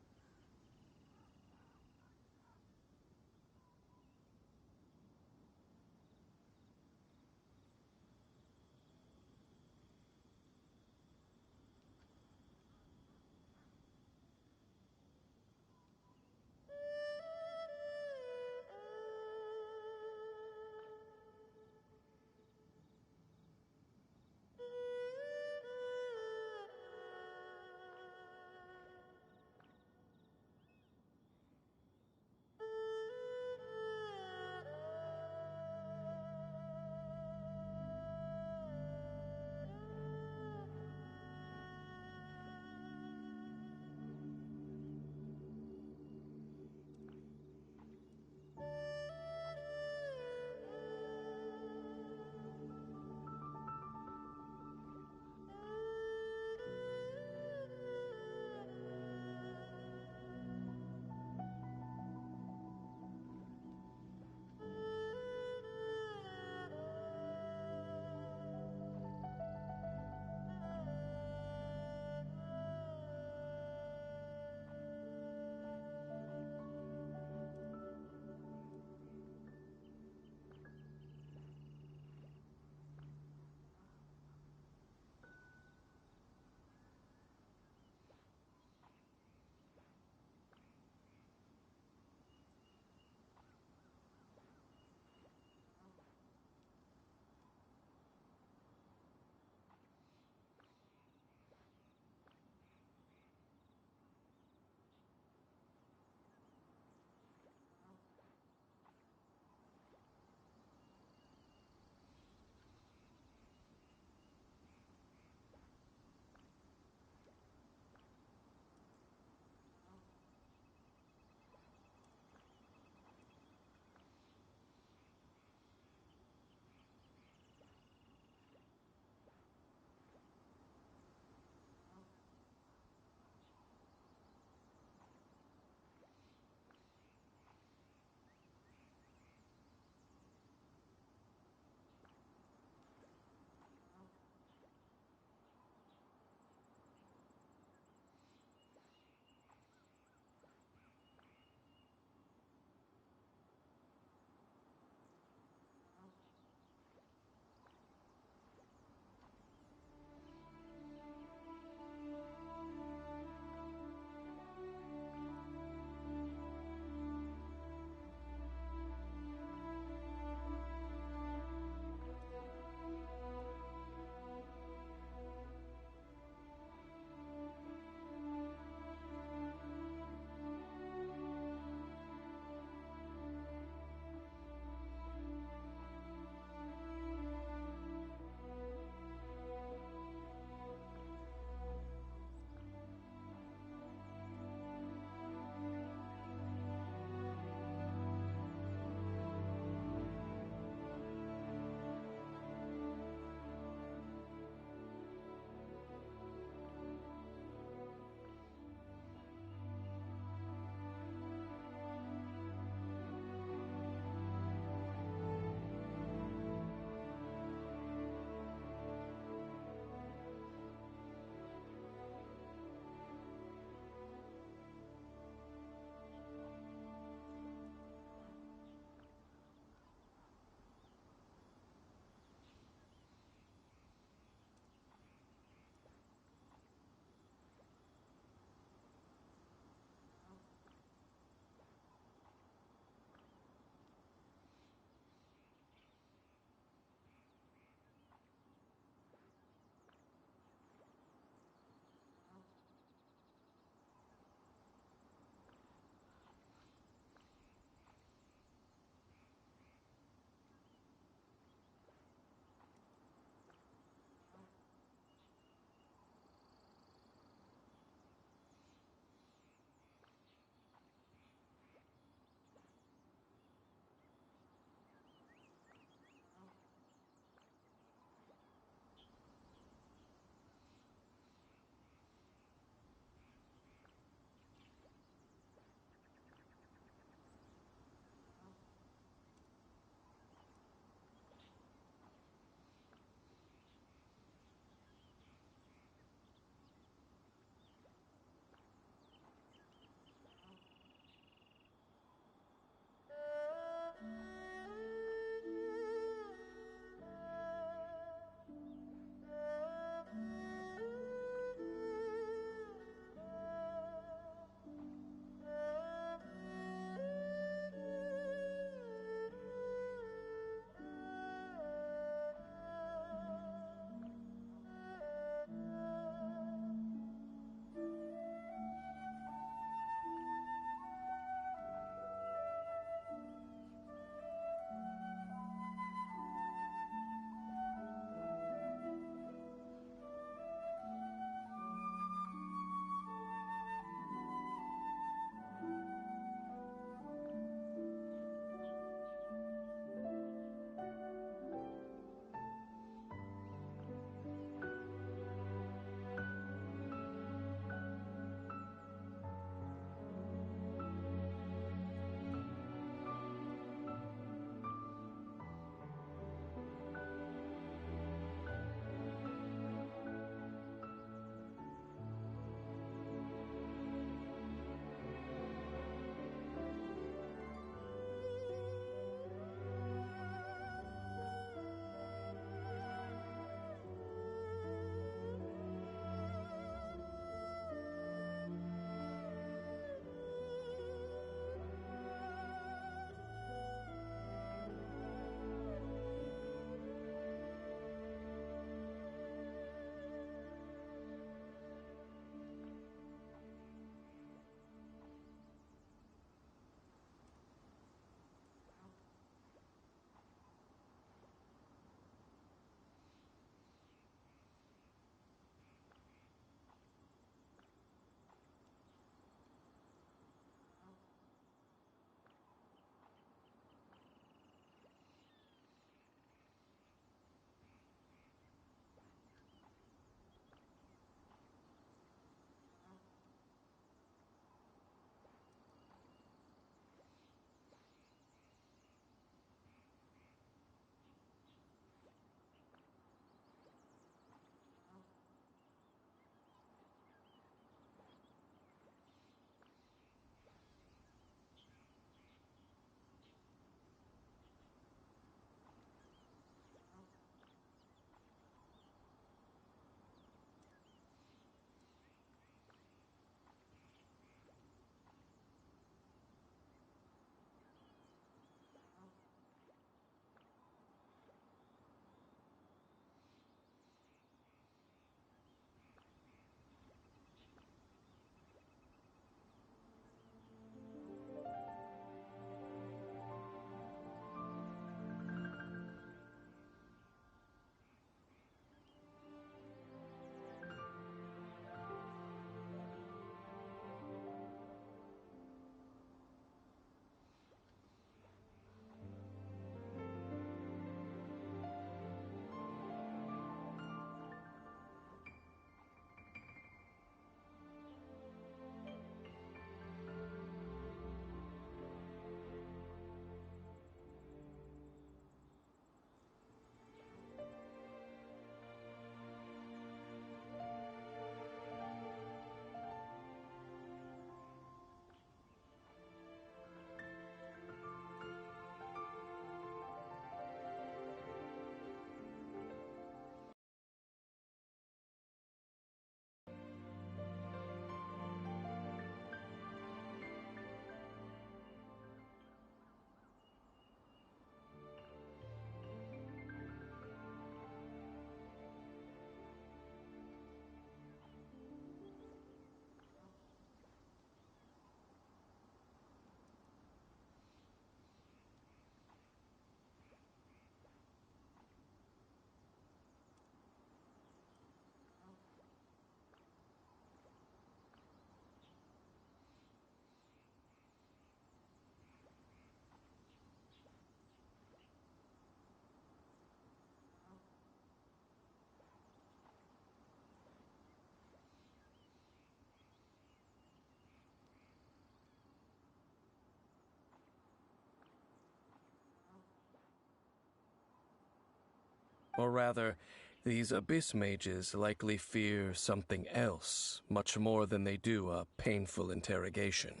Or rather, these abyss mages likely fear something else, much more than they do a painful interrogation.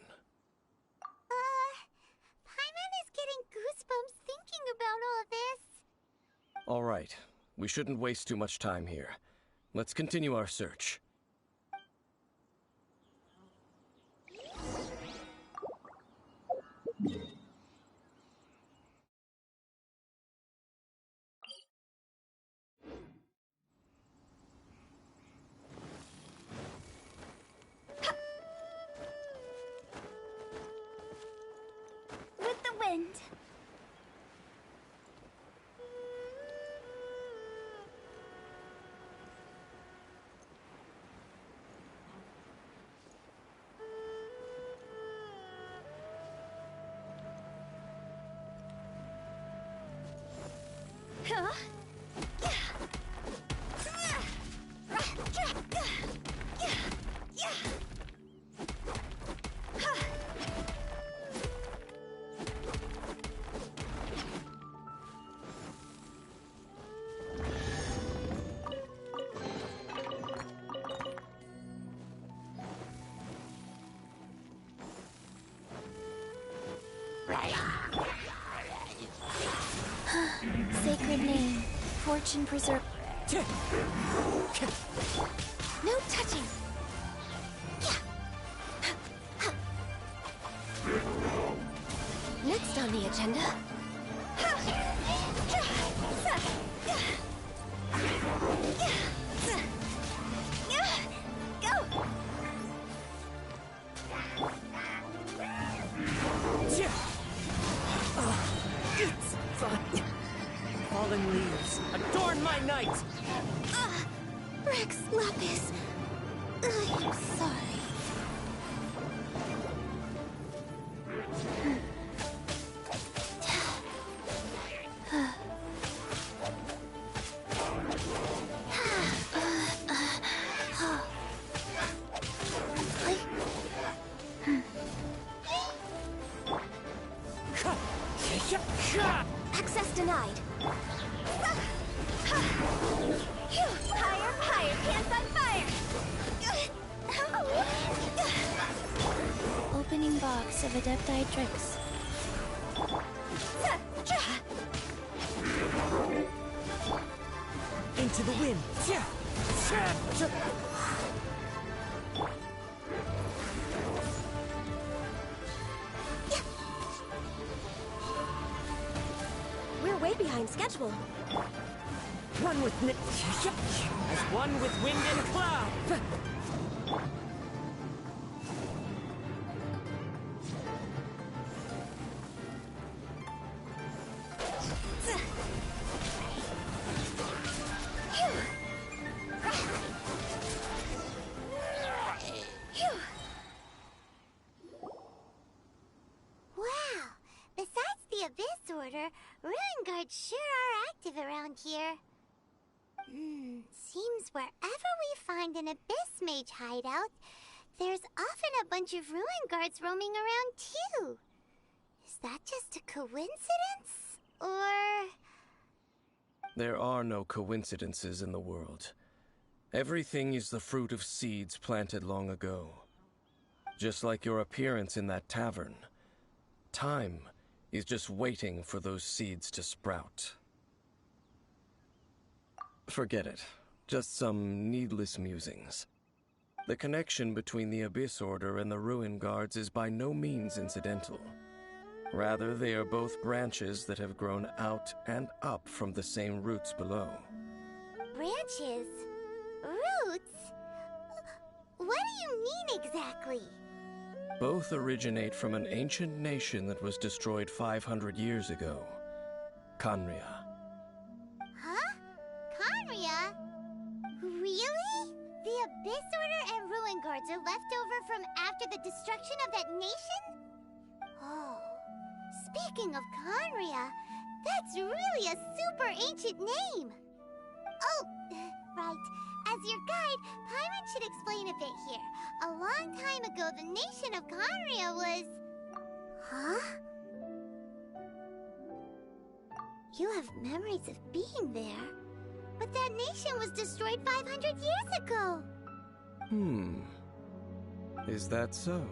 Paimon is getting goosebumps thinking about all this. All right, we shouldn't waste too much time here. Let's continue our search. With the wind. Huh? Sacred name, fortune preserve. No touching. Next on the agenda. Go! It's fine. Fallen leaves, adorn my night! Rex Lapis, I'm sorry. Access denied. Higher, higher, pants on fire! Opening box of Adepti tricks. Into the wind. We're way behind schedule. One with as one with wind and cloud. Wow! Besides the Abyss Order, Ruin Guards sure are active around here. Seems wherever we find an Abyss Mage hideout, there's often a bunch of Ruin Guards roaming around too. Is that just a coincidence? Or... There are no coincidences in the world. Everything is the fruit of seeds planted long ago. Just like your appearance in that tavern. Time is just waiting for those seeds to sprout. Forget it. Just some needless musings. The connection between the Abyss Order and the Ruin Guards is by no means incidental. Rather, they are both branches that have grown out and up from the same roots below. branches? Roots? What do you mean exactly? Both originate from an ancient nation that was destroyed 500 years ago. Khaenri'ah. Huh? Khaenri'ah? Really? The Abyss Order and Ruin Guards are left over from after the destruction of that nation? Oh, speaking of Khaenri'ah, that's really a super ancient name. Oh, right. As your guide, Paimon should explain a bit here. A long time ago, the nation of Khaenri'ah was... Huh? You have memories of being there. But that nation was destroyed 500 years ago. Is that so?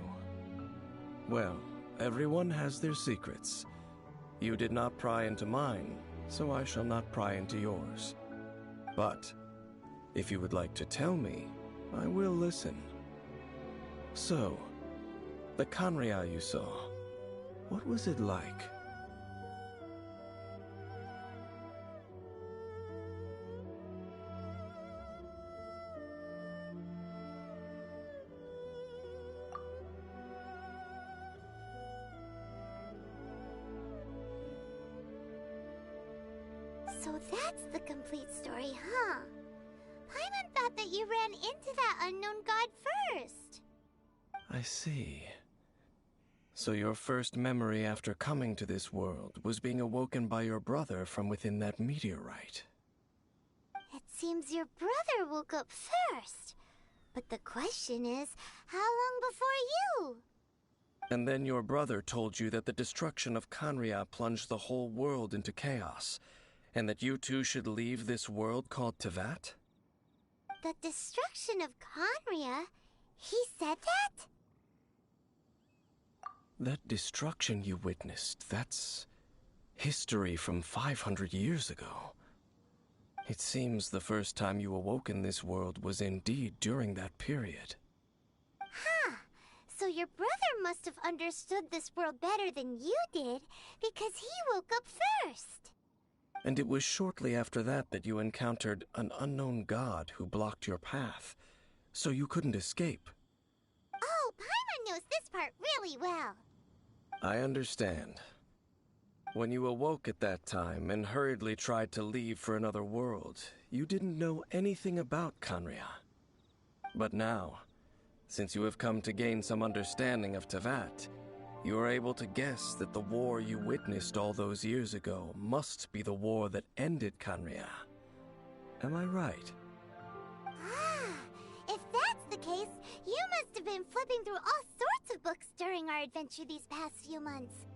Well, everyone has their secrets. You did not pry into mine, so I shall not pry into yours. But, if you would like to tell me, I will listen. So, the Khaenri'ah you saw, what was it like? So that's the complete story, huh? Paimon thought that you ran into that unknown god first. I see. So your first memory after coming to this world was being awoken by your brother from within that meteorite. It seems your brother woke up first. But the question is, how long before you? And then your brother told you that the destruction of Khaenri'ah plunged the whole world into chaos, and that you two should leave this world called Teyvat? The destruction of Khaenri'ah? He said that? That destruction you witnessed, that's history from 500 years ago. It seems the first time you awoke in this world was indeed during that period. Huh. So your brother must have understood this world better than you did, because he woke up first. And it was shortly after that that you encountered an unknown god who blocked your path, so you couldn't escape. Oh, Paimon knows this part really well. I understand. When you awoke at that time and hurriedly tried to leave for another world, you didn't know anything about Khaenri'ah. But now, since you have come to gain some understanding of Teyvat, you are able to guess that the war you witnessed all those years ago must be the war that ended Khaenri'ah. Am I right? Ah, if that's the case, you must have been flipping through all sorts of books during our adventure these past few months.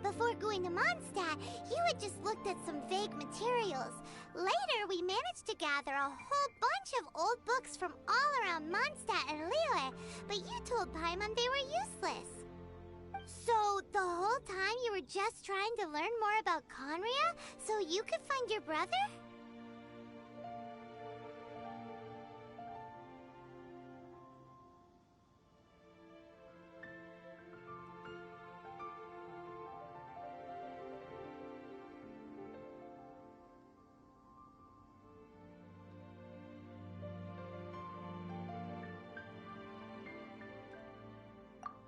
Before going to Mondstadt, you had just looked at some vague materials. Later, we managed to gather a whole bunch of old books from all around Mondstadt and Liyue, but you told Paimon they were useless. So, the whole time you were just trying to learn more about Khaenri'ah so you could find your brother?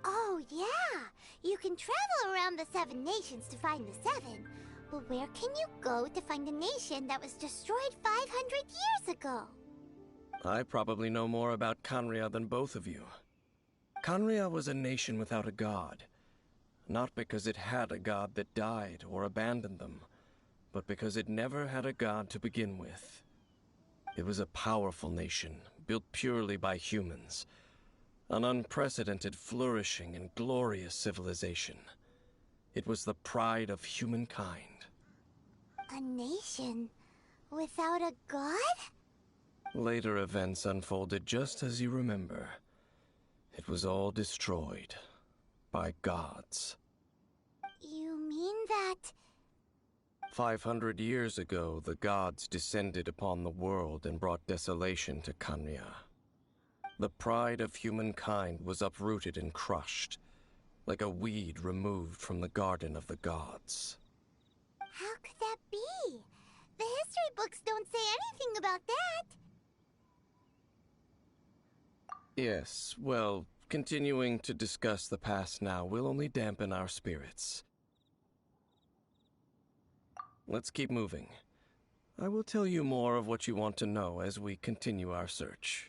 Oh, yeah! You can travel around the 7 nations to find the 7. But where can you go to find a nation that was destroyed 500 years ago? I probably know more about Khaenri'ah than both of you. Khaenri'ah was a nation without a god. Not because it had a god that died or abandoned them, but because it never had a god to begin with. It was a powerful nation, built purely by humans. An unprecedented, flourishing, and glorious civilization. It was the pride of humankind. A nation without a god? Later events unfolded just as you remember. It was all destroyed by gods. You mean that... 500 years ago, the gods descended upon the world and brought desolation to Khaenri'ah. The pride of humankind was uprooted and crushed, like a weed removed from the garden of the gods. How could that be? The history books don't say anything about that. Yes, well, continuing to discuss the past now will only dampen our spirits. Let's keep moving. I will tell you more of what you want to know as we continue our search.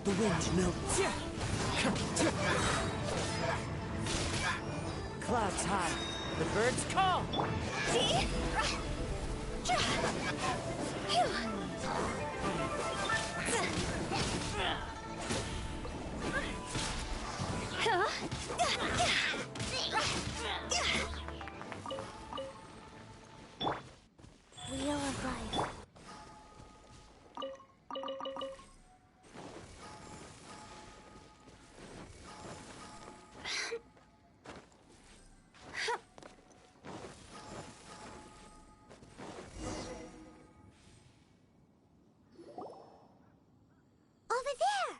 The wind notes. Clouds high. The birds call. Wheel of Life. Over there!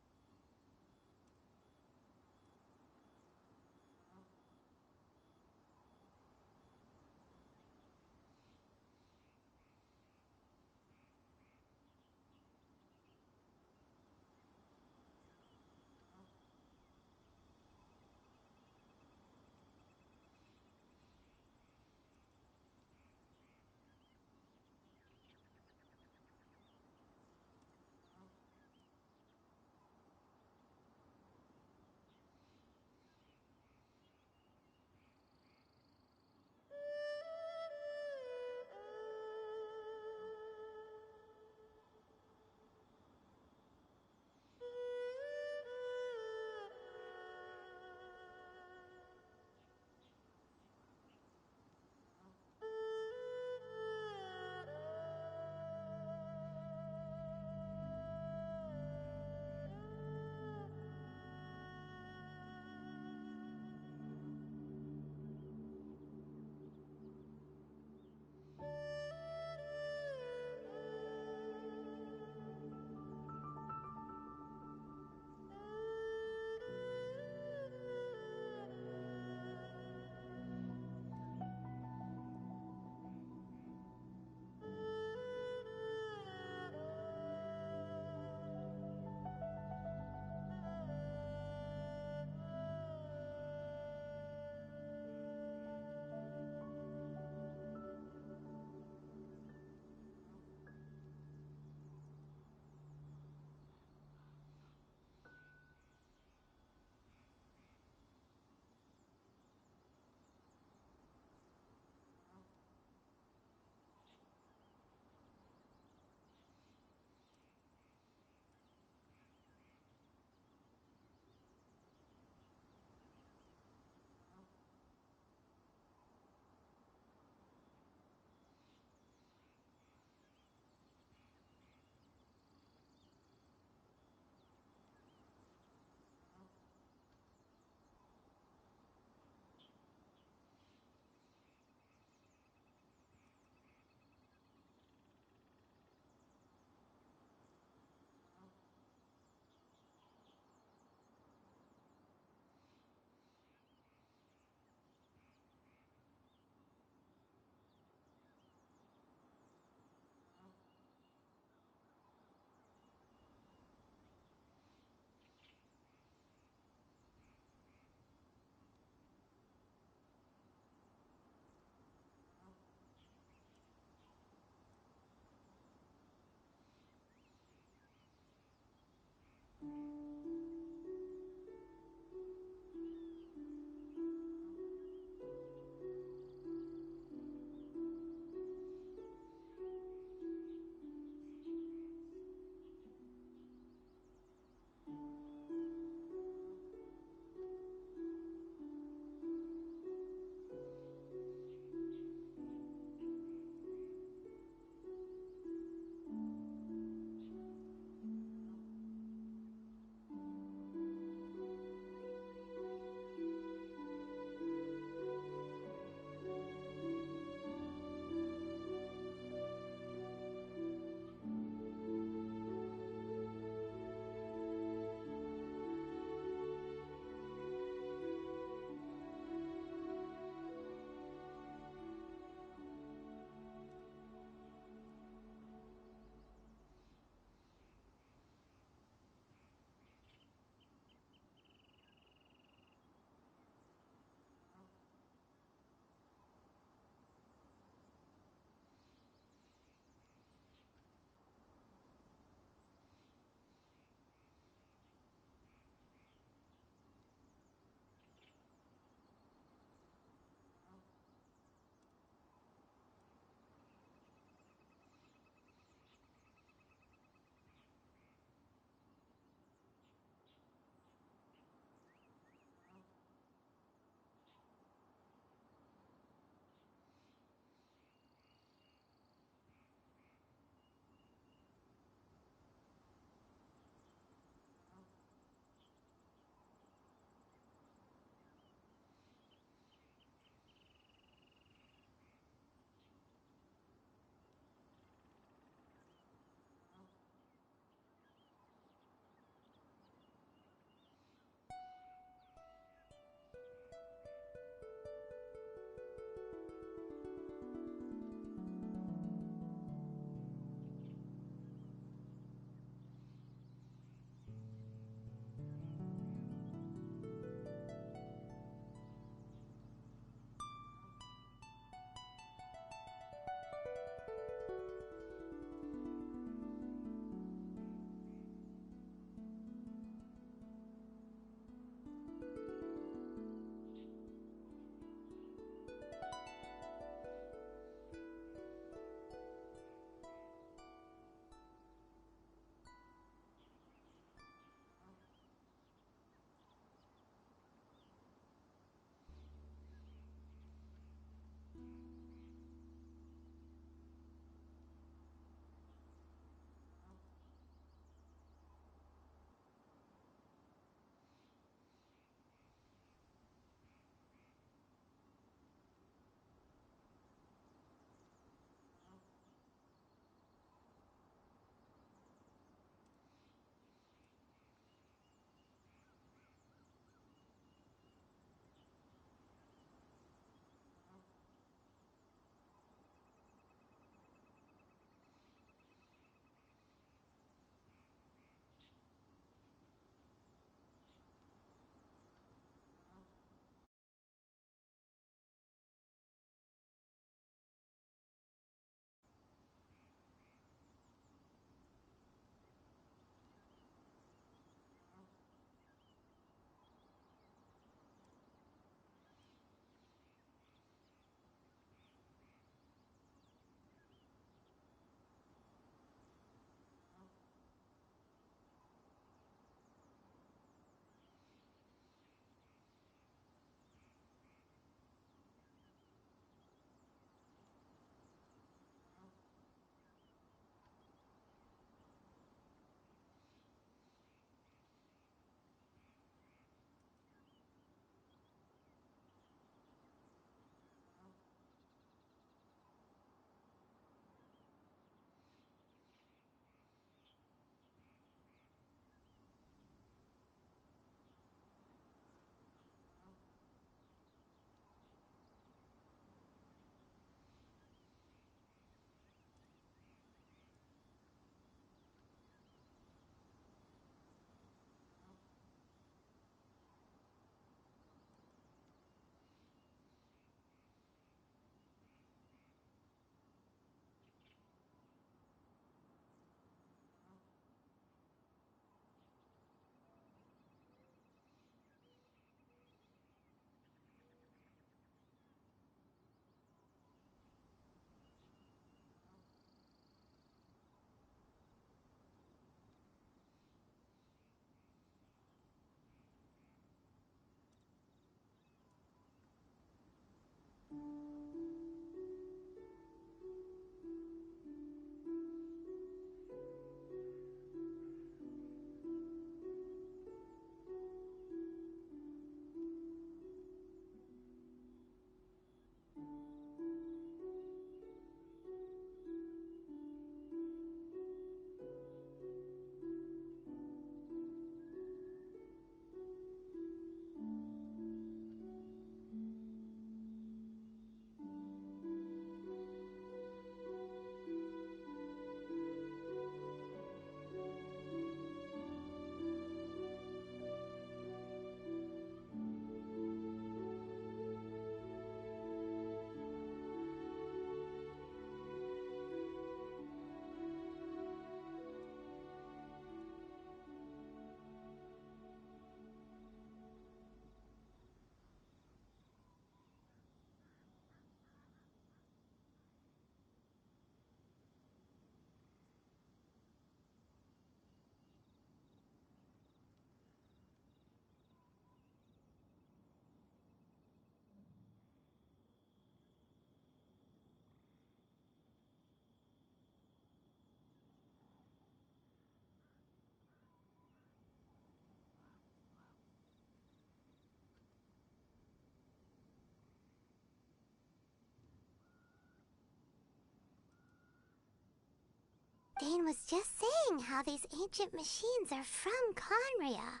Dane was just saying how these ancient machines are from Conria.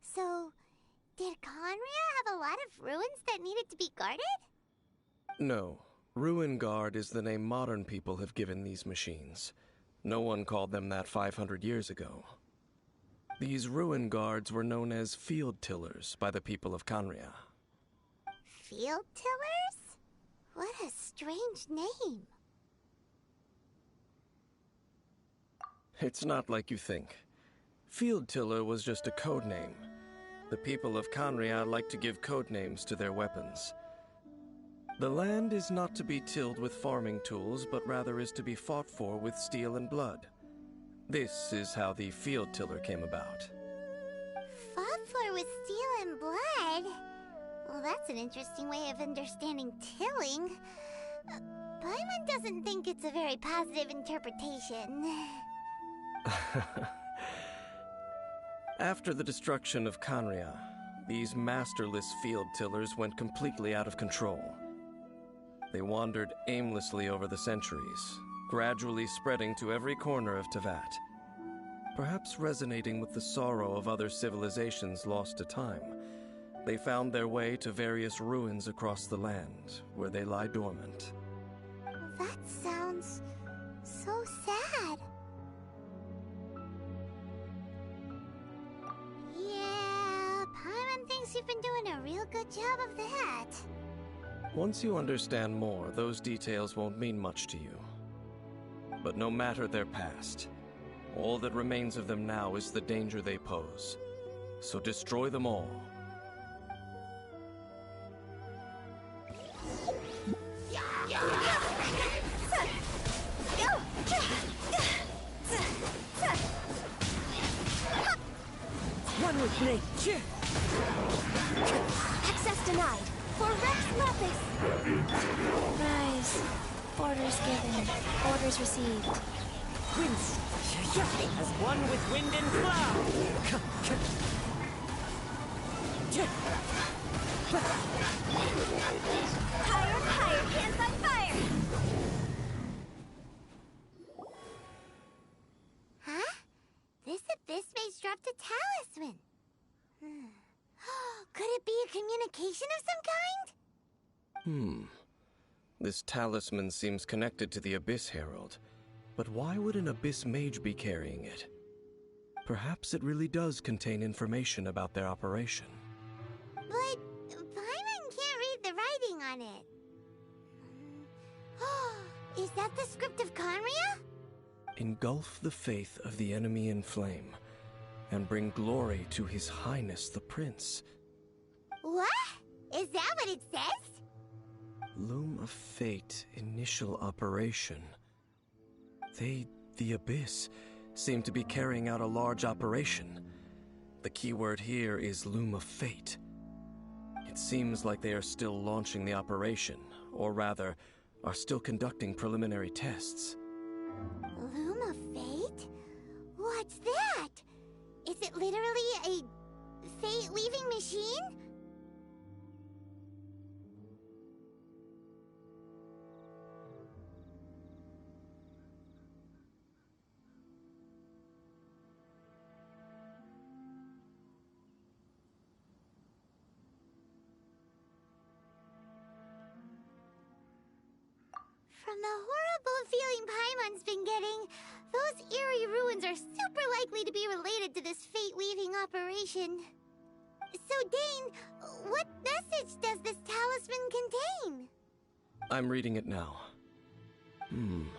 So, did Conria have a lot of ruins that needed to be guarded? No. Ruin Guard is the name modern people have given these machines. No one called them that 500 years ago. These Ruin Guards were known as Field Tillers by the people of Conria. Field Tillers? What a strange name. It's not like you think. Field Tiller was just a code name. The people of Conria like to give code names to their weapons. The land is not to be tilled with farming tools, but rather is to be fought for with steel and blood. This is how the Field Tiller came about. Fought for with steel and blood? Well, that's an interesting way of understanding tilling. Paimon doesn't think it's a very positive interpretation. After the destruction of Conria, these masterless field tillers went completely out of control. They wandered aimlessly over the centuries, gradually spreading to every corner of Teyvat. Perhaps resonating with the sorrow of other civilizations lost to time, they found their way to various ruins across the land, where they lie dormant. That sounds so sad. Yeah, Paimon thinks you've been doing a real good job of that. Once you understand more, those details won't mean much to you. But no matter their past, all that remains of them now is the danger they pose. So destroy them all. One with me. Access denied. For Rex Lapis. Rise. Orders given. Orders received. Winds as one with wind and cloud. Higher, hands on fire! Huh? This abyss maze dropped a talisman. Could it be a communication of some kind? This talisman seems connected to the Abyss Herald. But why would an Abyss Mage be carrying it? Perhaps it really does contain information about their operation. But Paimon can't read the writing on it. Is that the script of Conria? Engulf the faith of the enemy in flame, and bring glory to His Highness the Prince. What? Is that what it says? Loom of Fate, initial operation. They, the Abyss, seem to be carrying out a large operation. The keyword here is Loom of Fate. It seems like they are still launching the operation, or rather, are still conducting preliminary tests. Loom of Fate? What's that? Is it literally a fate-weaving machine? From the horrible feeling Paimon's been getting, those eerie ruins are super likely to be related to this fate-weaving operation. So, Dane, what message does this talisman contain? I'm reading it now. An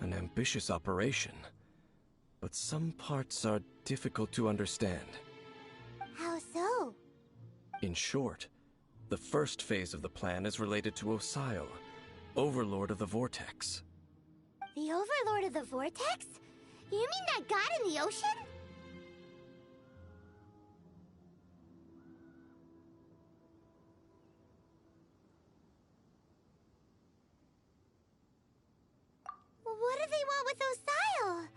ambitious operation. But some parts are difficult to understand. How so? In short, the first phase of the plan is related to Osial, Overlord of the Vortex. The Overlord of the Vortex? You mean that god in the ocean? What do they want with Osial?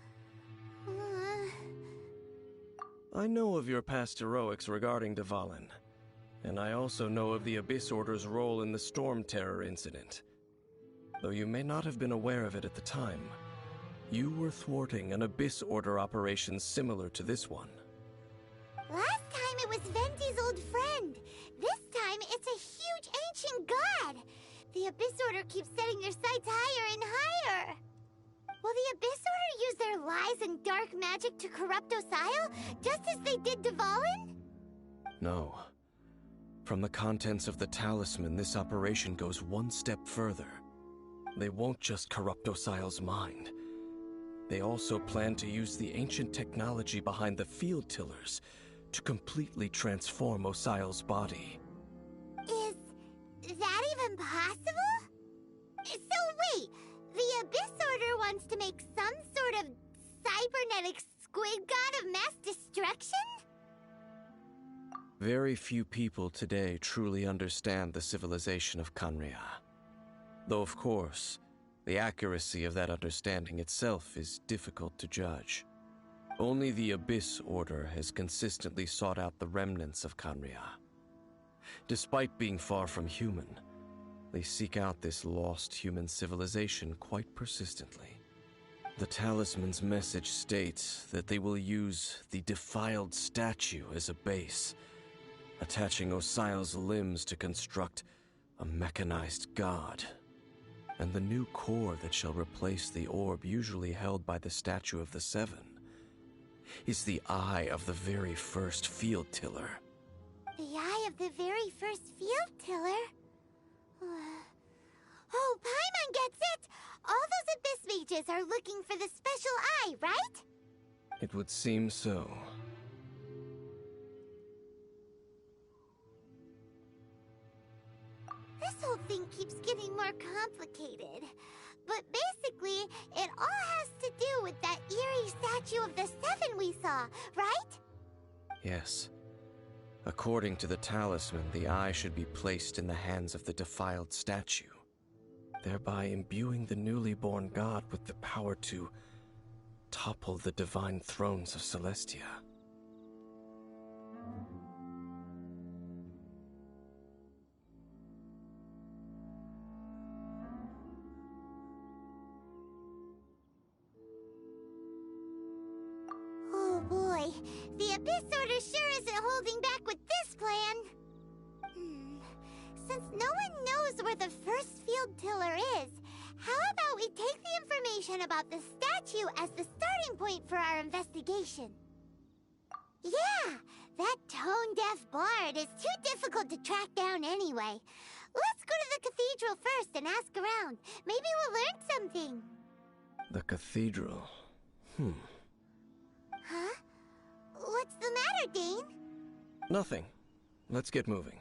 I know of your past heroics regarding Dvalin, and I also know of the Abyss Order's role in the Storm Terror incident. Though you may not have been aware of it at the time, you were thwarting an Abyss Order operation similar to this one. Last time it was Venti's old friend. This time it's a huge ancient god. The Abyss Order keeps setting their sights higher and higher. Will the Abyss Order use their lies and dark magic to corrupt Osile, just as they did Dvalin? No. From the contents of the talisman, this operation goes one step further. They won't just corrupt Osile's mind. They also plan to use the ancient technology behind the field tillers to completely transform Osile's body. Is that even possible? So wait, the Abyss Order wants to make some sort of cybernetic squid god of mass destruction? Very few people today truly understand the civilization of Khaenri'ah. Though of course, the accuracy of that understanding itself is difficult to judge. Only the Abyss Order has consistently sought out the remnants of Khaenri'ah. Despite being far from human, they seek out this lost human civilization quite persistently. The talisman's message states that they will use the defiled statue as a base, attaching Osile's limbs to construct a mechanized god. And the new core that shall replace the orb usually held by the Statue of the Seven is the eye of the very first field tiller. The eye of the very first field tiller? Oh, Paimon gets it! All those Abyss mages are looking for the special eye, right? It would seem so. This whole thing keeps getting more complicated. But basically, it all has to do with that eerie statue of the Seven we saw, right? Yes. According to the talisman, the eye should be placed in the hands of the defiled statue, thereby imbuing the newly born god with the power to topple the divine thrones of Celestia. Oh boy, the Abyss Order sure isn't holding back with this plan. Since no one knows where the first field tiller is, how about we take the information about the statue as the starting point for our investigation? Yeah, that tone-deaf bard is too difficult to track down anyway. Let's go to the cathedral first and ask around. Maybe we'll learn something. The cathedral. Huh? What's the matter, Dane? Nothing. Let's get moving.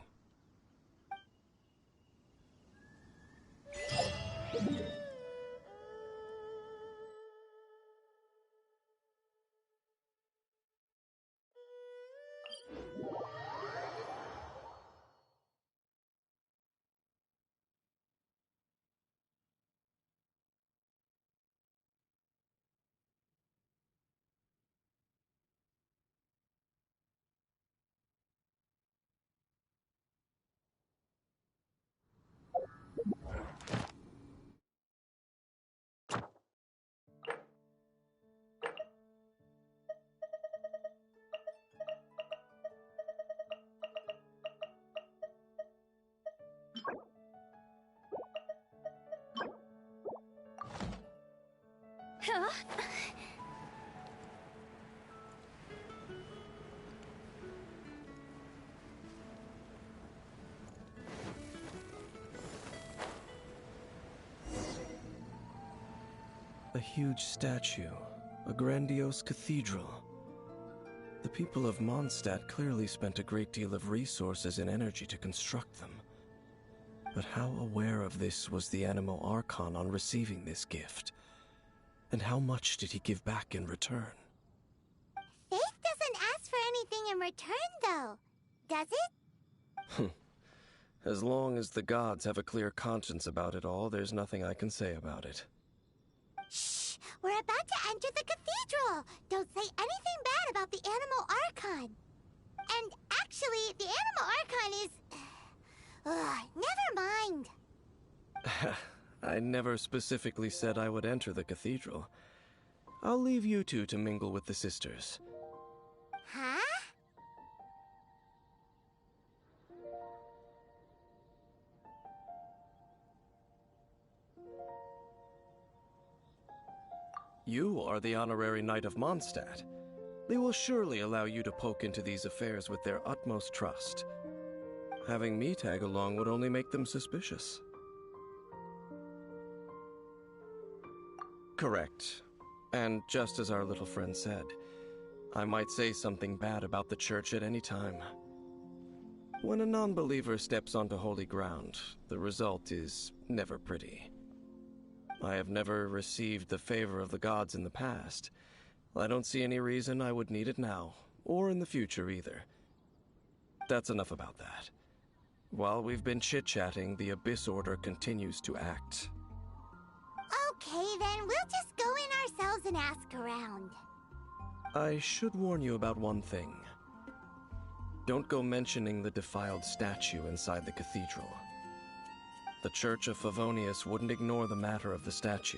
Huh? A huge statue, a grandiose cathedral. The people of Mondstadt clearly spent a great deal of resources and energy to construct them. But how aware of this was the Animo Archon on receiving this gift? And how much did he give back in return? Faith doesn't ask for anything in return, though. Does it? As long as the gods have a clear conscience about it all, there's nothing I can say about it. Shh! We're about to enter the cathedral! Don't say anything bad about the Animo Archon! And actually, the Animo Archon is... never mind. I never specifically said I would enter the cathedral. I'll leave you two to mingle with the sisters. Huh? You are the honorary Knight of Mondstadt. They will surely allow you to poke into these affairs with their utmost trust. Having me tag along would only make them suspicious. Correct. And just as our little friend said, I might say something bad about the church at any time. When a non-believer steps onto holy ground, the result is never pretty. I have never received the favor of the gods in the past. I don't see any reason I would need it now, or in the future either. That's enough about that. While we've been chit-chatting, the Abyss Order continues to act. Okay, then we'll just go in ourselves and ask around. I should warn you about one thing. Don't go mentioning the defiled statue inside the cathedral. The Church of Favonius wouldn't ignore the matter of the statue.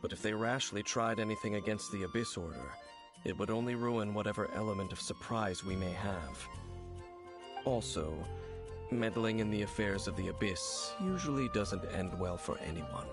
But if they rashly tried anything against the Abyss Order, it would only ruin whatever element of surprise we may have. Also, meddling in the affairs of the Abyss usually doesn't end well for anyone.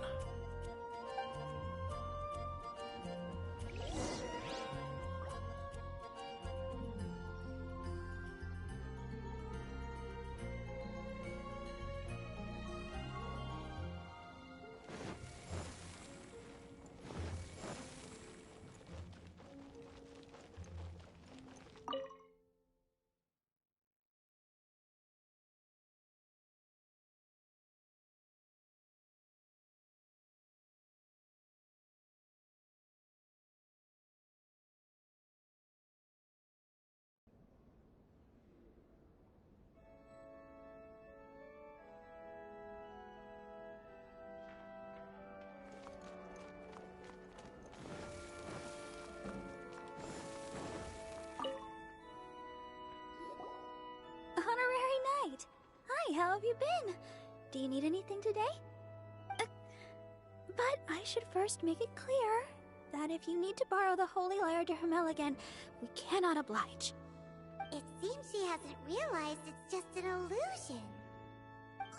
Honorary Knight! Hi, how have you been? Do you need anything today? But I should first make it clear that if you need to borrow the Holy Lyre to Hermel again, we cannot oblige. It seems she hasn't realized it's just an illusion.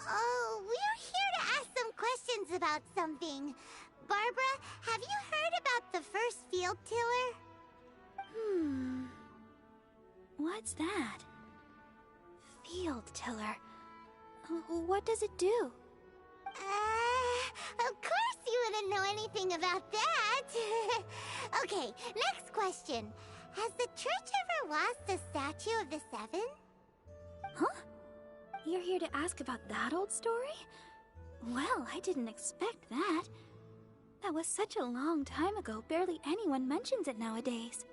Oh, we're here to ask some questions about something. Barbara, have you heard about the first field tiller? What's that? Field tiller. What does it do? Of course you wouldn't know anything about that. Okay, next question. Has the church ever lost a statue of the Seven? Huh? You're here to ask about that old story? Well, I didn't expect that. That was such a long time ago, barely anyone mentions it nowadays.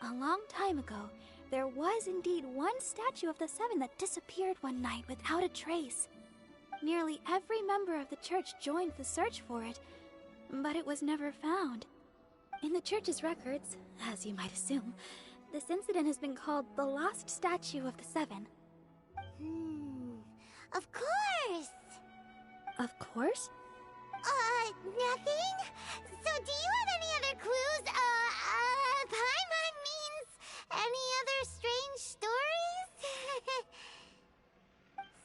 A long time ago, there was indeed one statue of the Seven that disappeared one night without a trace. Nearly every member of the church joined the search for it, but it was never found. In the church's records, as you might assume, this incident has been called the Lost Statue of the Seven. Of course! Of course? Nothing? So do you have any other clues? Paimon means any other strange stories?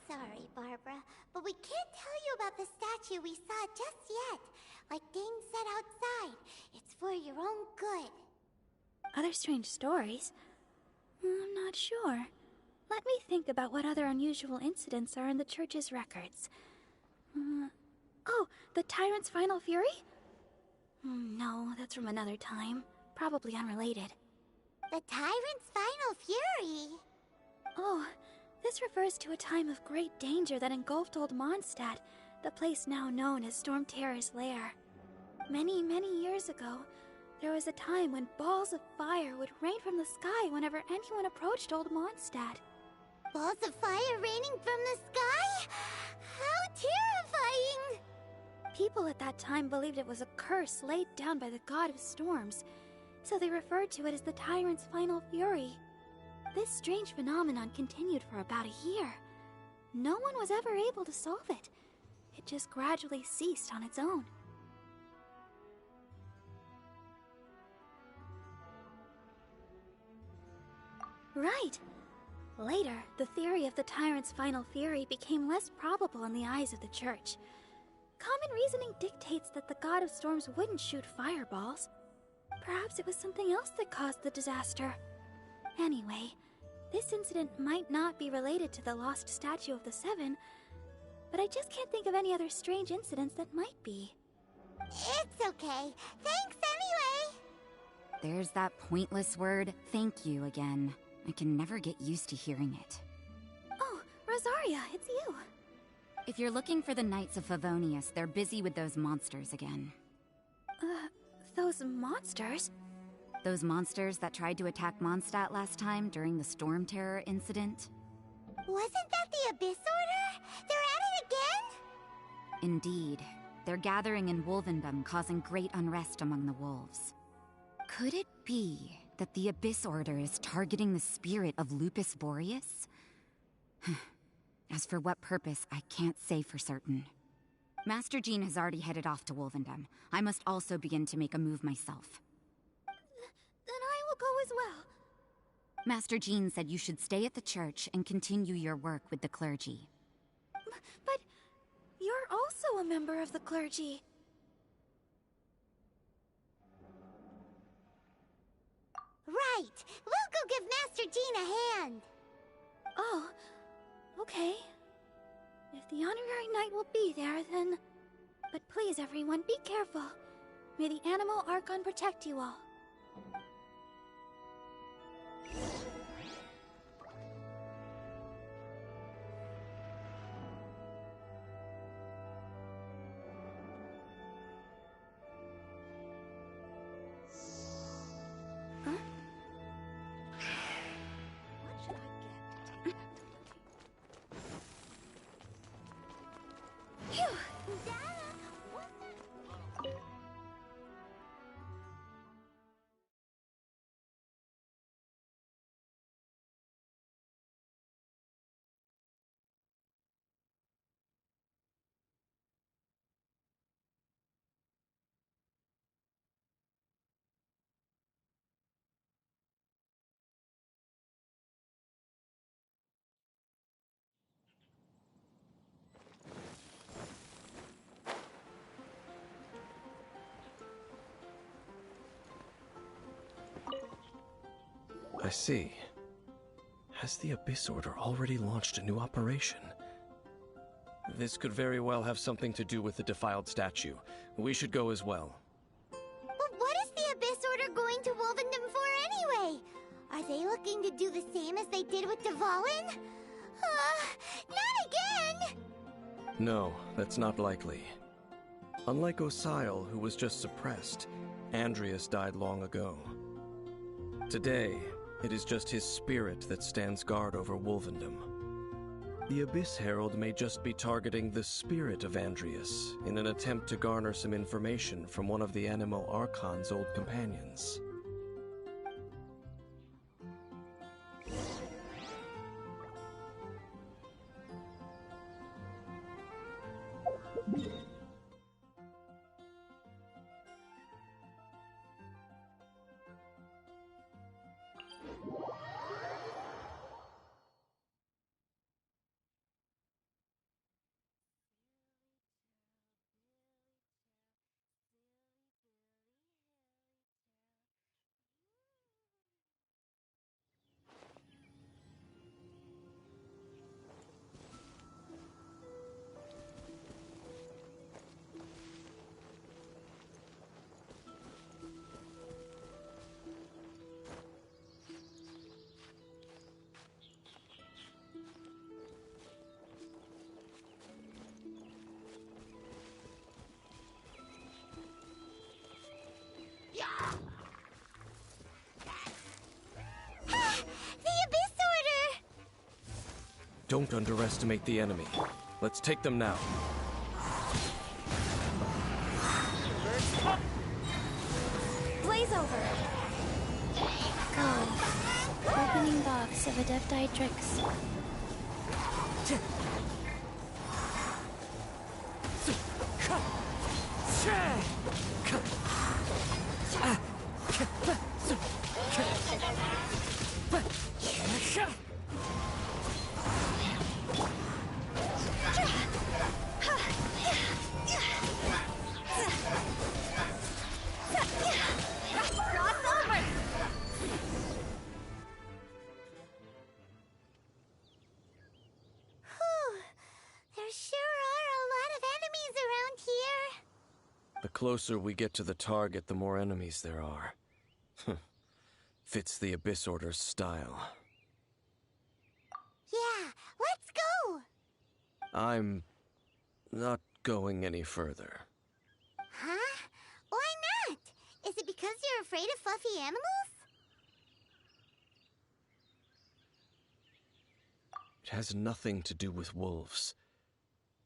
Sorry, Barbara, but we can't tell you about the statue we saw just yet. Like Dane said outside, it's for your own good. Other strange stories? I'm not sure. Let me think about what other unusual incidents are in the church's records. Oh, the Tyrant's Final Fury? No, that's from another time. Probably unrelated. The Tyrant's Final Fury? Oh, this refers to a time of great danger that engulfed Old Mondstadt, the place now known as Storm Terror's lair. Many, many years ago, there was a time when balls of fire would rain from the sky whenever anyone approached Old Mondstadt. Balls of fire raining from the sky? How terrifying! People at that time believed it was a curse laid down by the god of storms, so they referred to it as the Tyrant's Final Fury. This strange phenomenon continued for about a year. No one was ever able to solve it. it just gradually ceased on its own. Right. Later, the theory of the tyrant's final fury became less probable in the eyes of the Church. Common reasoning dictates that the god of storms wouldn't shoot fireballs. Perhaps it was something else that caused the disaster. Anyway, this incident might not be related to the lost statue of the Seven, but I just can't think of any other strange incidents that might be. It's okay. Thanks anyway! There's that pointless word, thank you, again. I can never get used to hearing it. Oh, Rosaria, it's you. If you're looking for the Knights of Favonius, they're busy with those monsters again. Those monsters? Those monsters that tried to attack Mondstadt last time during the Storm Terror incident? Wasn't that the Abyss Order? They're at it again? Indeed. They're gathering in Wolvendom, causing great unrest among the wolves. Could it be that the Abyss Order is targeting the spirit of Lupus Boreas? As for what purpose, I can't say for certain. Master Jean has already headed off to Wolvendom. I must also begin to make a move myself. Then I will go as well. Master Jean said you should stay at the church and continue your work with the clergy. But you're also a member of the clergy. Right! We'll go give Master Jean a hand! Oh, okay. If the Honorary Knight will be there, then... But please, everyone, be careful. May the Animal Archon protect you all. I see. Has the Abyss Order already launched a new operation? This could very well have something to do with the defiled statue. We should go as well. But what is the Abyss Order going to Wolvendom for anyway? Are they looking to do the same as they did with Dvalin? Not again! No, that's not likely. Unlike Osile, who was just suppressed, Andreas died long ago. Today, it is just his spirit that stands guard over Wolvendom. The Abyss Herald may just be targeting the spirit of Andreas in an attempt to garner some information from one of the Animal Archon's old companions. Don't underestimate the enemy. Let's take them now. Blaze over! Go. Opening box of Adepti Tricks. There sure are a lot of enemies around here. The closer we get to the target, the more enemies there are. Fits the Abyss Order's style. Yeah, let's go! I'm not going any further. Huh? Why not? Is it because you're afraid of fluffy animals? It has nothing to do with wolves.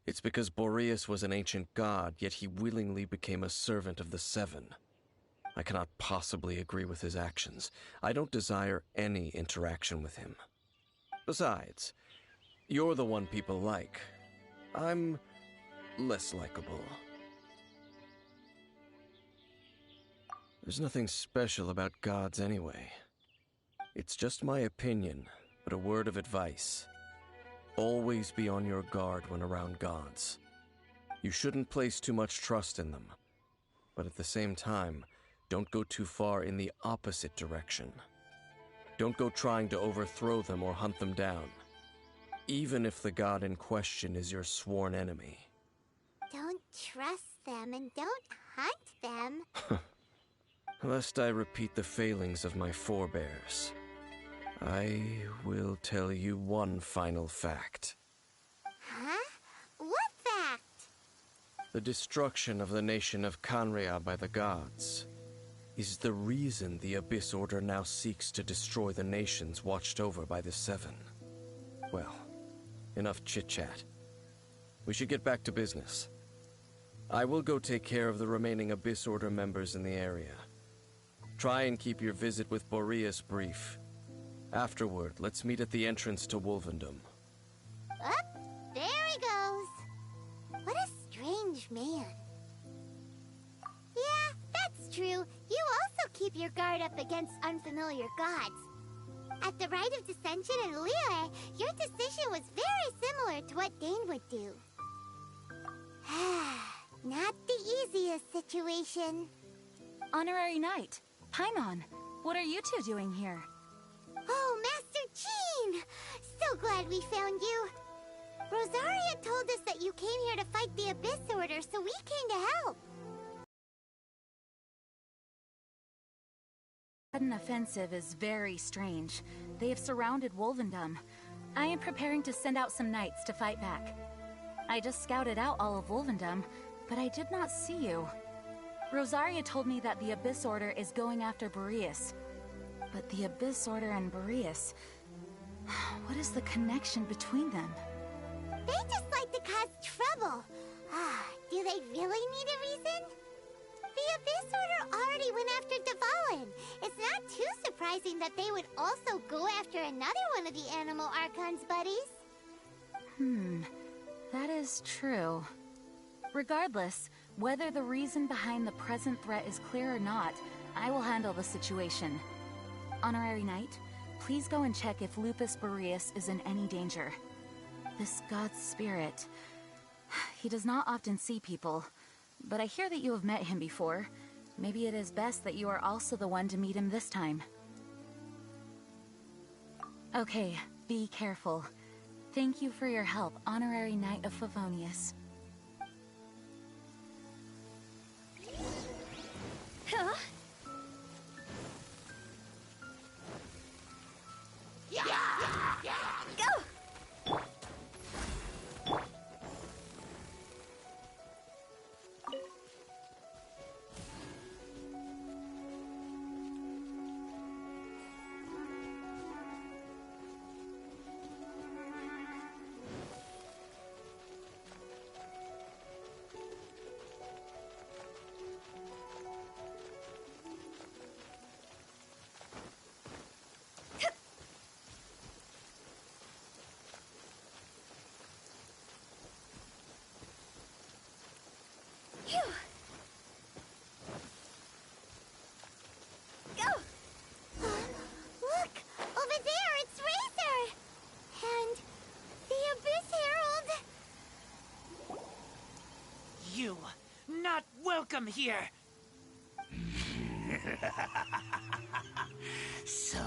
It's because Boreas was an ancient god, yet he willingly became a servant of the Seven. I cannot possibly agree with his actions. I don't desire any interaction with him. Besides, you're the one people like. I'm less likable. There's nothing special about gods anyway. It's just my opinion, but a word of advice. Always be on your guard when around gods. You shouldn't place too much trust in them, but at the same time, don't go too far in the opposite direction. Don't go trying to overthrow them or hunt them down, even if the god in question is your sworn enemy. Don't trust them and don't hunt them. Lest I repeat the failings of my forebears, I will tell you one final fact. Huh? What fact? The destruction of the nation of Canria by the gods is the reason the Abyss Order now seeks to destroy the nations watched over by the Seven. Well, enough chit-chat. We should get back to business. I will go take care of the remaining Abyss Order members in the area. Try and keep your visit with Boreas brief. Afterward, let's meet at the entrance to Wolvendom. Up, there he goes. What a strange man. Yeah, that's true. You also keep your guard up against unfamiliar gods. At the Rite of Dissension in Liyue, your decision was very similar to what Dane would do. Not the easiest situation. Honorary Knight, Paimon, what are you two doing here? Oh, Master Jean! So glad we found you. Rosaria told us that you came here to fight the Abyss Order, so we came to help. Sudden offensive is very strange. They have surrounded Wolvendom. I am preparing to send out some knights to fight back. I just scouted out all of Wolvendom, but I did not see you. Rosaria told me that the Abyss Order is going after Boreas. But the Abyss Order and Boreas... what is the connection between them? They just like to cause trouble. Do they really need a reason? The Abyss Order already went after Dvalin. It's not too surprising that they would also go after another one of the Animal Archon's buddies. That is true. Regardless, whether the reason behind the present threat is clear or not, I will handle the situation. Honorary Knight, please go and check if Lupus Boreas is in any danger. This god's spirit... he does not often see people, but I hear that you have met him before. Maybe it is best that you are also the one to meet him this time. Okay, be careful. Thank you for your help, Honorary Knight of Favonius. Huh? Go! welcome here. So,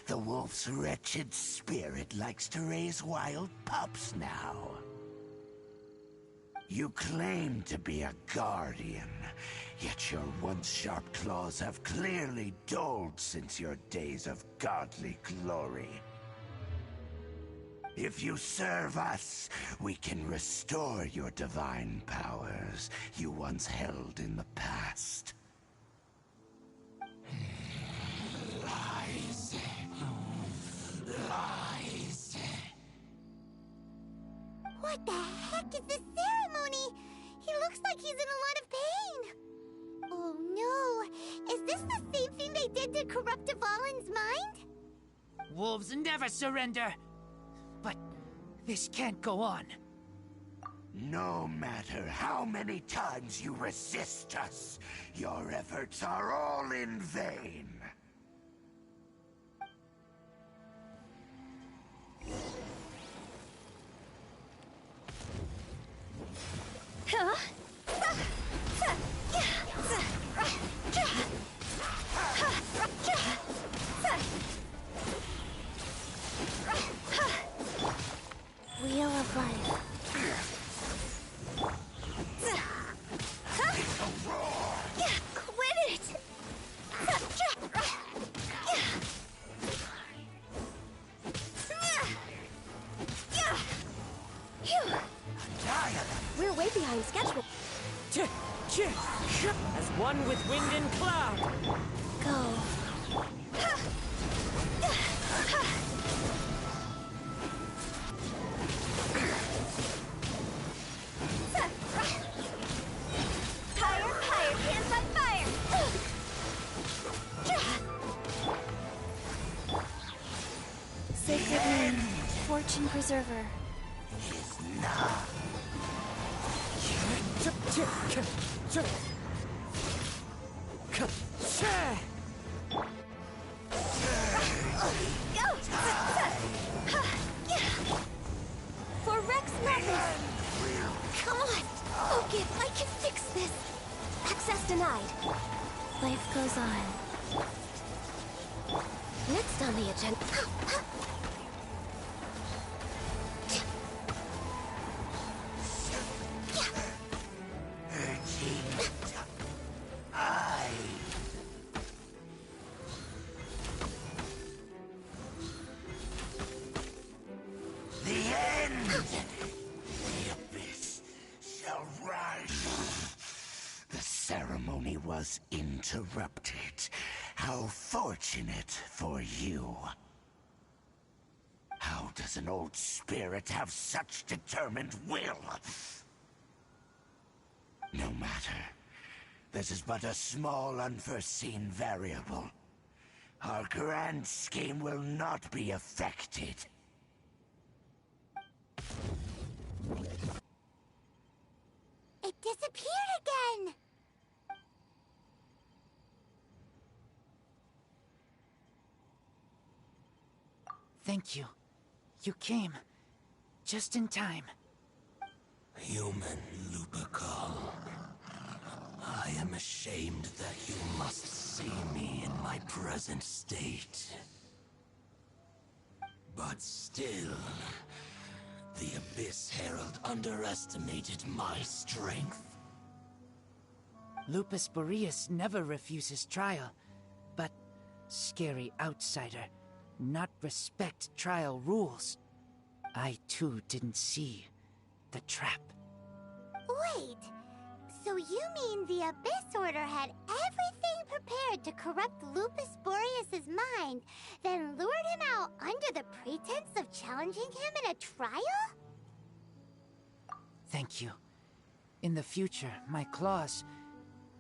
the wolf's wretched spirit likes to raise wild pups now. You claim to be a guardian, yet your once sharp claws have clearly dulled since your days of godly glory. If you serve us, we can restore your divine powers you once held in the past. Lies. Lies. What the heck is this ceremony? He looks like he's in a lot of pain. Oh no, is this the same thing they did to corrupt Dvalin's mind? Wolves never surrender. But this can't go on. No matter how many times you resist us, your efforts are all in vain. Wheel of Life. Quit it! We're way behind schedule. As one with wind and cloud. Go. Higher, hands on fire! Sacred name, Fortune Preserver. For Rex Lapis! Come on! Okay, I can fix this! Access denied. Life goes on. Next on the agenda. Was interrupted. How fortunate for you. How does an old spirit have such determined will? No matter. This is but a small unforeseen variable. Our grand scheme will not be affected. It disappeared again! Thank you. You came. Just in time. Human Lupercal. I am ashamed that you must see me in my present state. But still, the Abyss Herald underestimated my strength. Lupus Boreas never refuses trial, but scary outsider, not respect trial rules. I too didn't see the trap. Wait, so you mean the Abyss Order had everything prepared to corrupt Lupus Boreas' mind, then lured him out under the pretense of challenging him in a trial? Thank you. In the future, my claws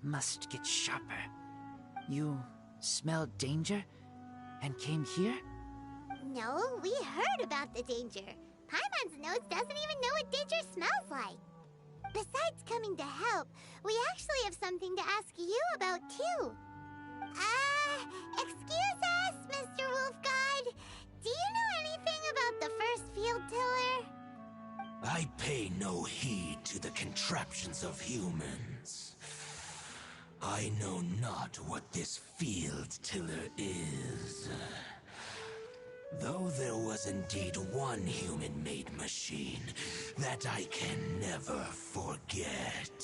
must get sharper. You smelled danger and came here? No, we heard about the danger. Paimon's nose doesn't even know what danger smells like. Besides coming to help, we actually have something to ask you about too. Excuse us, Mr. Wolf God. Do you know anything about the first field tiller? I pay no heed to the contraptions of humans. I know not what this field tiller is. Though there was indeed one human-made machine that I can never forget.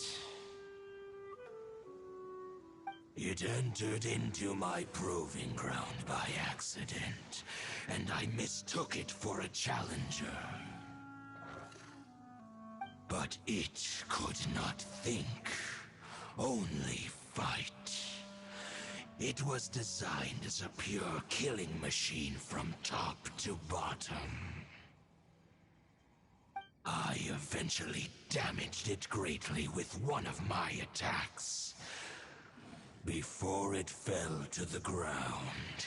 It entered into my proving ground by accident, and I mistook it for a challenger. But it could not think, only fight. It was designed as a pure killing machine from top to bottom. I eventually damaged it greatly with one of my attacks. Before it fell to the ground,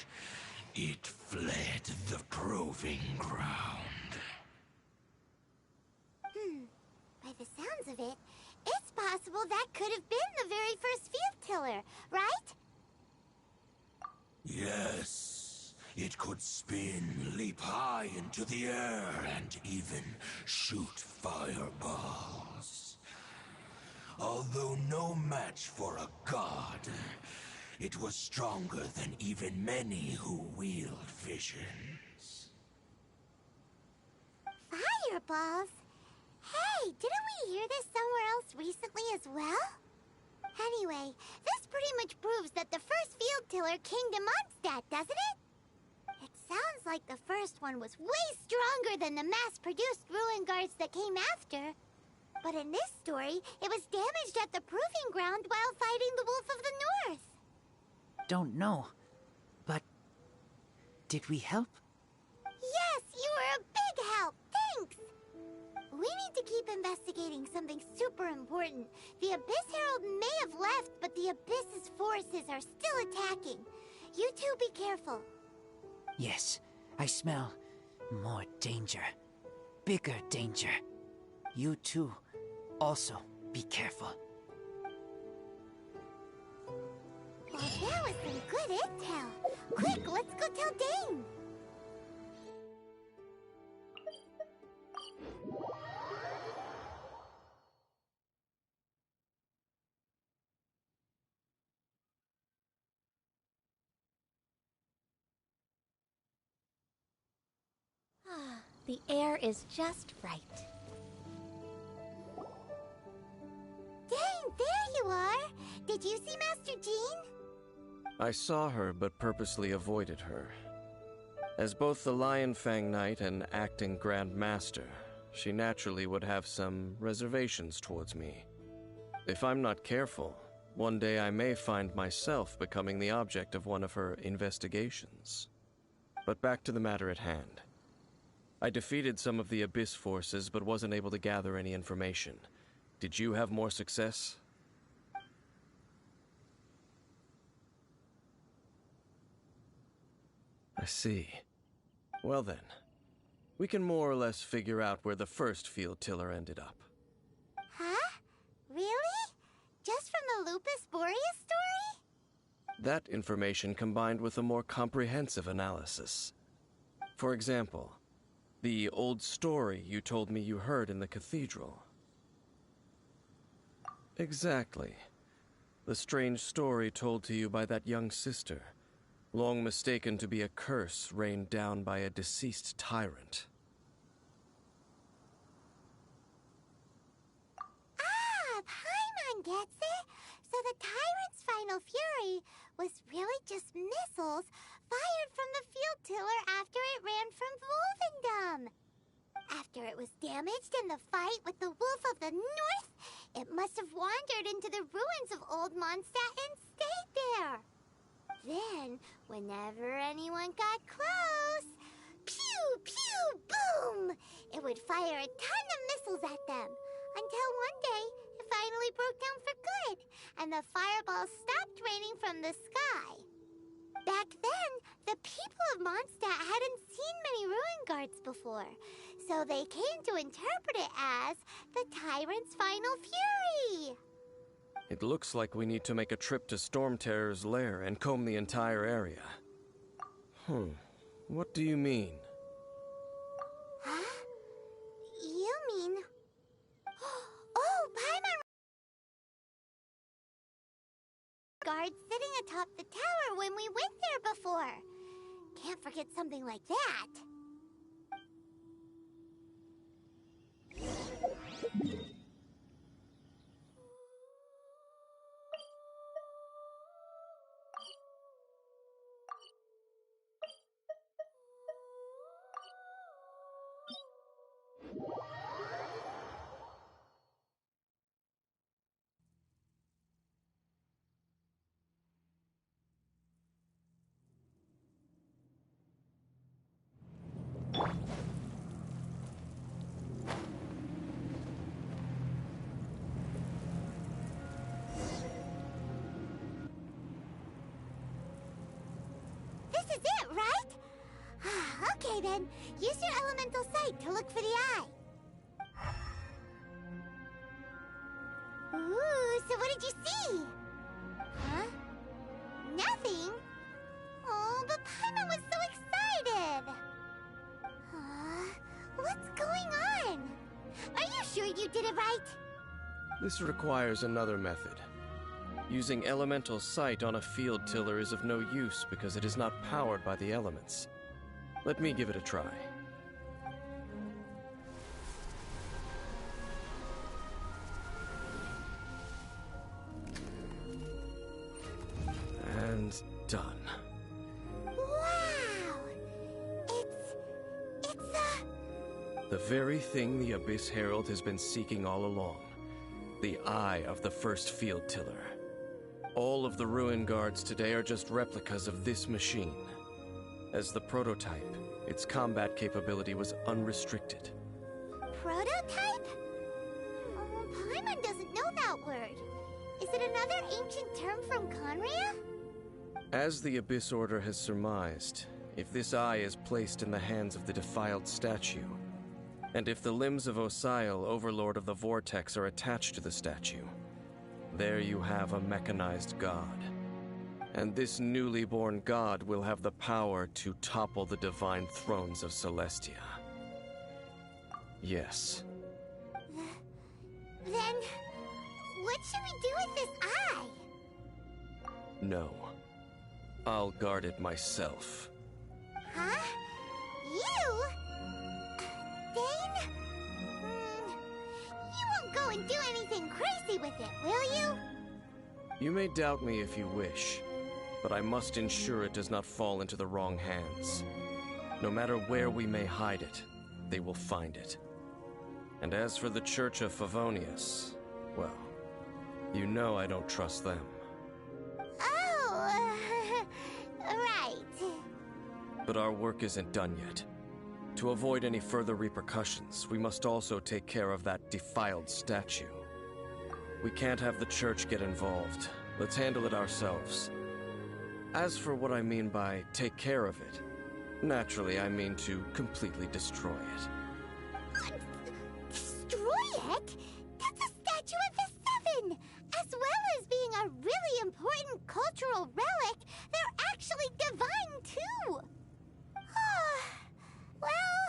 it fled the proving ground. By the sounds of it, it's possible that could have been the very first field tiller, right? Yes, it could spin, leap high into the air, and even shoot fireballs. Although no match for a god, it was stronger than even many who wield visions. Fireballs? Hey, didn't we hear this somewhere else recently as well? Anyway, this pretty much proves that the first field tiller came to Mondstadt, doesn't it? It sounds like the first one was way stronger than the mass-produced ruin guards that came after. But in this story, it was damaged at the proving ground while fighting the Wolf of the North. Don't know, but did we help? Yes, you were a big help. Thanks. We need to keep investigating something super important. The Abyss Herald may have left, but the Abyss's forces are still attacking. You two be careful. Yes, I smell more danger. Bigger danger. You too, also be careful. Well, that was some good intel. Quick, let's go tell Dane. The air is just right. Dane, there you are! Did you see Master Jean? I saw her, but purposely avoided her. As both the Lion Fang Knight and acting Grand Master, she naturally would have some reservations towards me. If I'm not careful, one day I may find myself becoming the object of one of her investigations. But back to the matter at hand. I defeated some of the Abyss forces, but wasn't able to gather any information. Did you have more success? I see. Well then, we can more or less figure out where the first field tiller ended up. Huh? Really? Just from the Lupus Boreas story? That information combined with a more comprehensive analysis. For example, the old story you told me you heard in the cathedral. Exactly. The strange story told to you by that young sister, long mistaken to be a curse rained down by a deceased tyrant. Ah, Paimon gets it! So the tyrant's final fury was really just missiles fired from the field tiller after it ran from Wolvendom. After it was damaged in the fight with the Wolf of the North, it must have wandered into the ruins of Old Mondstadt and stayed there. Then, whenever anyone got close, pew, pew, boom! It would fire a ton of missiles at them, until one day it finally broke down for good, and the fireballs stopped raining from the sky. Back then, the people of Mondstadt hadn't seen many ruin guards before, so they came to interpret it as the Tyrant's final fury. It looks like we need to make a trip to Storm Terror's lair and comb the entire area. What do you mean? Huh? You mean... guards sitting atop the tower when we went there before. Can't forget something like that. This is it, right? Okay then, use your elemental sight to look for the eye. Ooh, so what did you see? Huh? Nothing? Oh, but Paimon was so excited! What's going on? Are you sure you did it right? This requires another method. Using elemental sight on a field tiller is of no use because it is not powered by the elements. Let me give it a try. And done. Wow! It's the very thing the Abyss Herald has been seeking all along. The eye of the first field tiller. All of the ruin guards today are just replicas of this machine. As the prototype, its combat capability was unrestricted. Prototype? Oh, Paimon doesn't know that word. Is it another ancient term from Conria? As the Abyss Order has surmised, if this eye is placed in the hands of the defiled statue, and if the limbs of Osial, Overlord of the Vortex, are attached to the statue, there you have a mechanized god. And this newly born god will have the power to topple the divine thrones of Celestia. Yes. Then, what should we do with this eye? No. I'll guard it myself. Huh? You? Dane? You won't go and do anything crazy with it, will you? You may doubt me if you wish, but I must ensure it does not fall into the wrong hands. No matter where we may hide it, they will find it. And as for the Church of Favonius, well, you know I don't trust them. Oh, right. But our work isn't done yet. To avoid any further repercussions, we must also take care of that defiled statue. We can't have the Church get involved. Let's handle it ourselves. As for what I mean by take care of it, naturally I mean to completely destroy it. Destroy it? That's a statue of the Seven! As well as being a really important cultural relic, they're actually divine too! Well,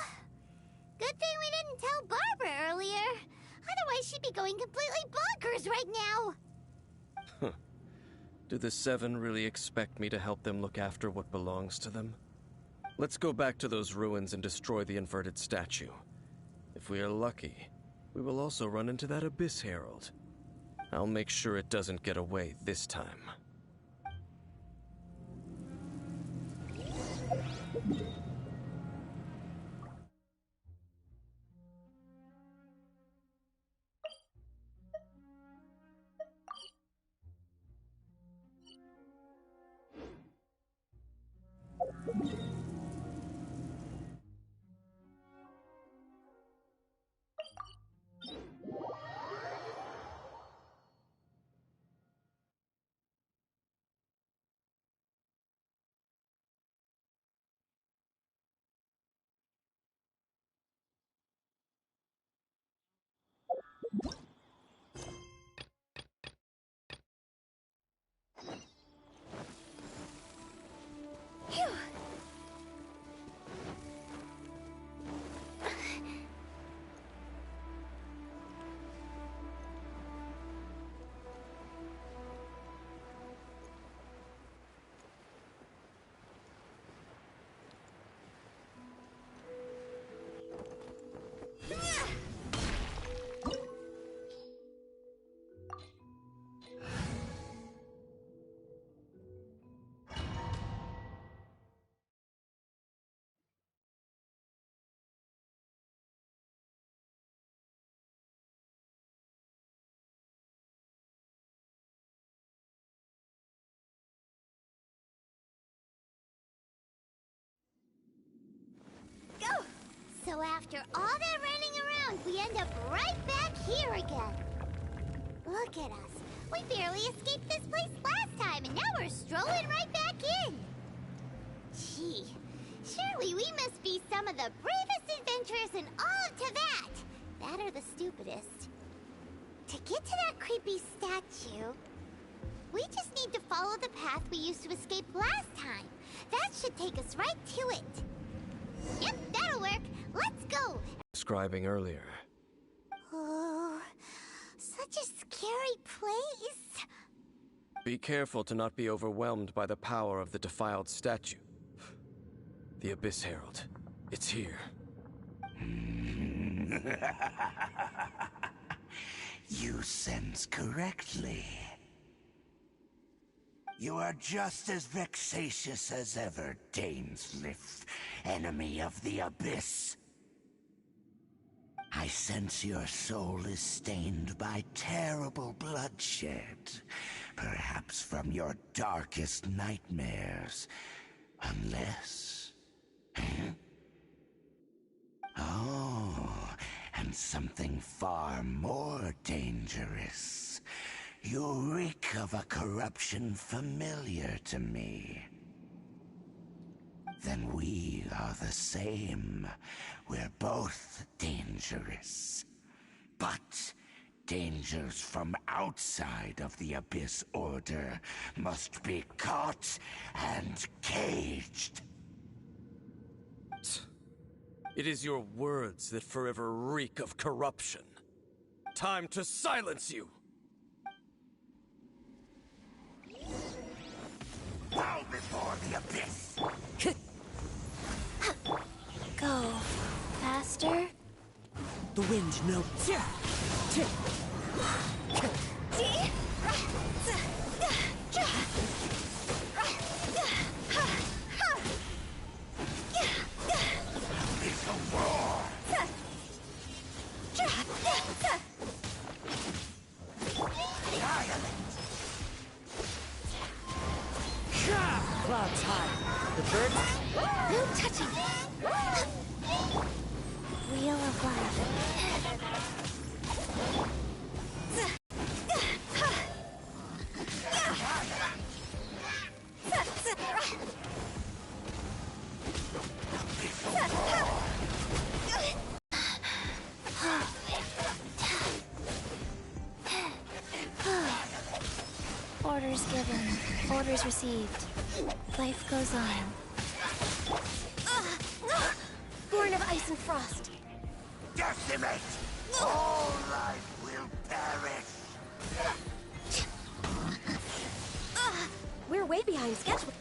good thing we didn't tell Barbara earlier. Otherwise she'd be going completely bonkers right now! Do the Seven really expect me to help them look after what belongs to them? Let's go back to those ruins and destroy the inverted statue. If we are lucky, we will also run into that Abyss Herald. I'll make sure it doesn't get away this time. So after all that running around, we end up right back here again. Look at us. We barely escaped this place last time, and now we're strolling right back in. Gee, surely we must be some of the bravest adventurers in all of Teyvat. That or the stupidest. To get to that creepy statue, we just need to follow the path we used to escape last time. That should take us right to it. Yep, that'll work. Let's go. Describing earlier. Oh, such a scary place. Be careful to not be overwhelmed by the power of the defiled statue. The Abyss Herald. It's here. You sense correctly. You are just as vexatious as ever, Dainsleif, enemy of the Abyss. I sense your soul is stained by terrible bloodshed, perhaps from your darkest nightmares, unless... Oh, and something far more dangerous. You reek of a corruption familiar to me. Then we are the same. We're both dangerous. But dangers from outside of the Abyss Order must be caught and caged. It is your words that forever reek of corruption. Time to silence you! Bow before the Abyss! Go. Faster? The wind knows. It's a war! Clouds high. The birds. No touching. Wheel of life. Orders given. Orders received. Life goes on. Born of ice and frost. Decimate! All life will perish! We're way behind schedule.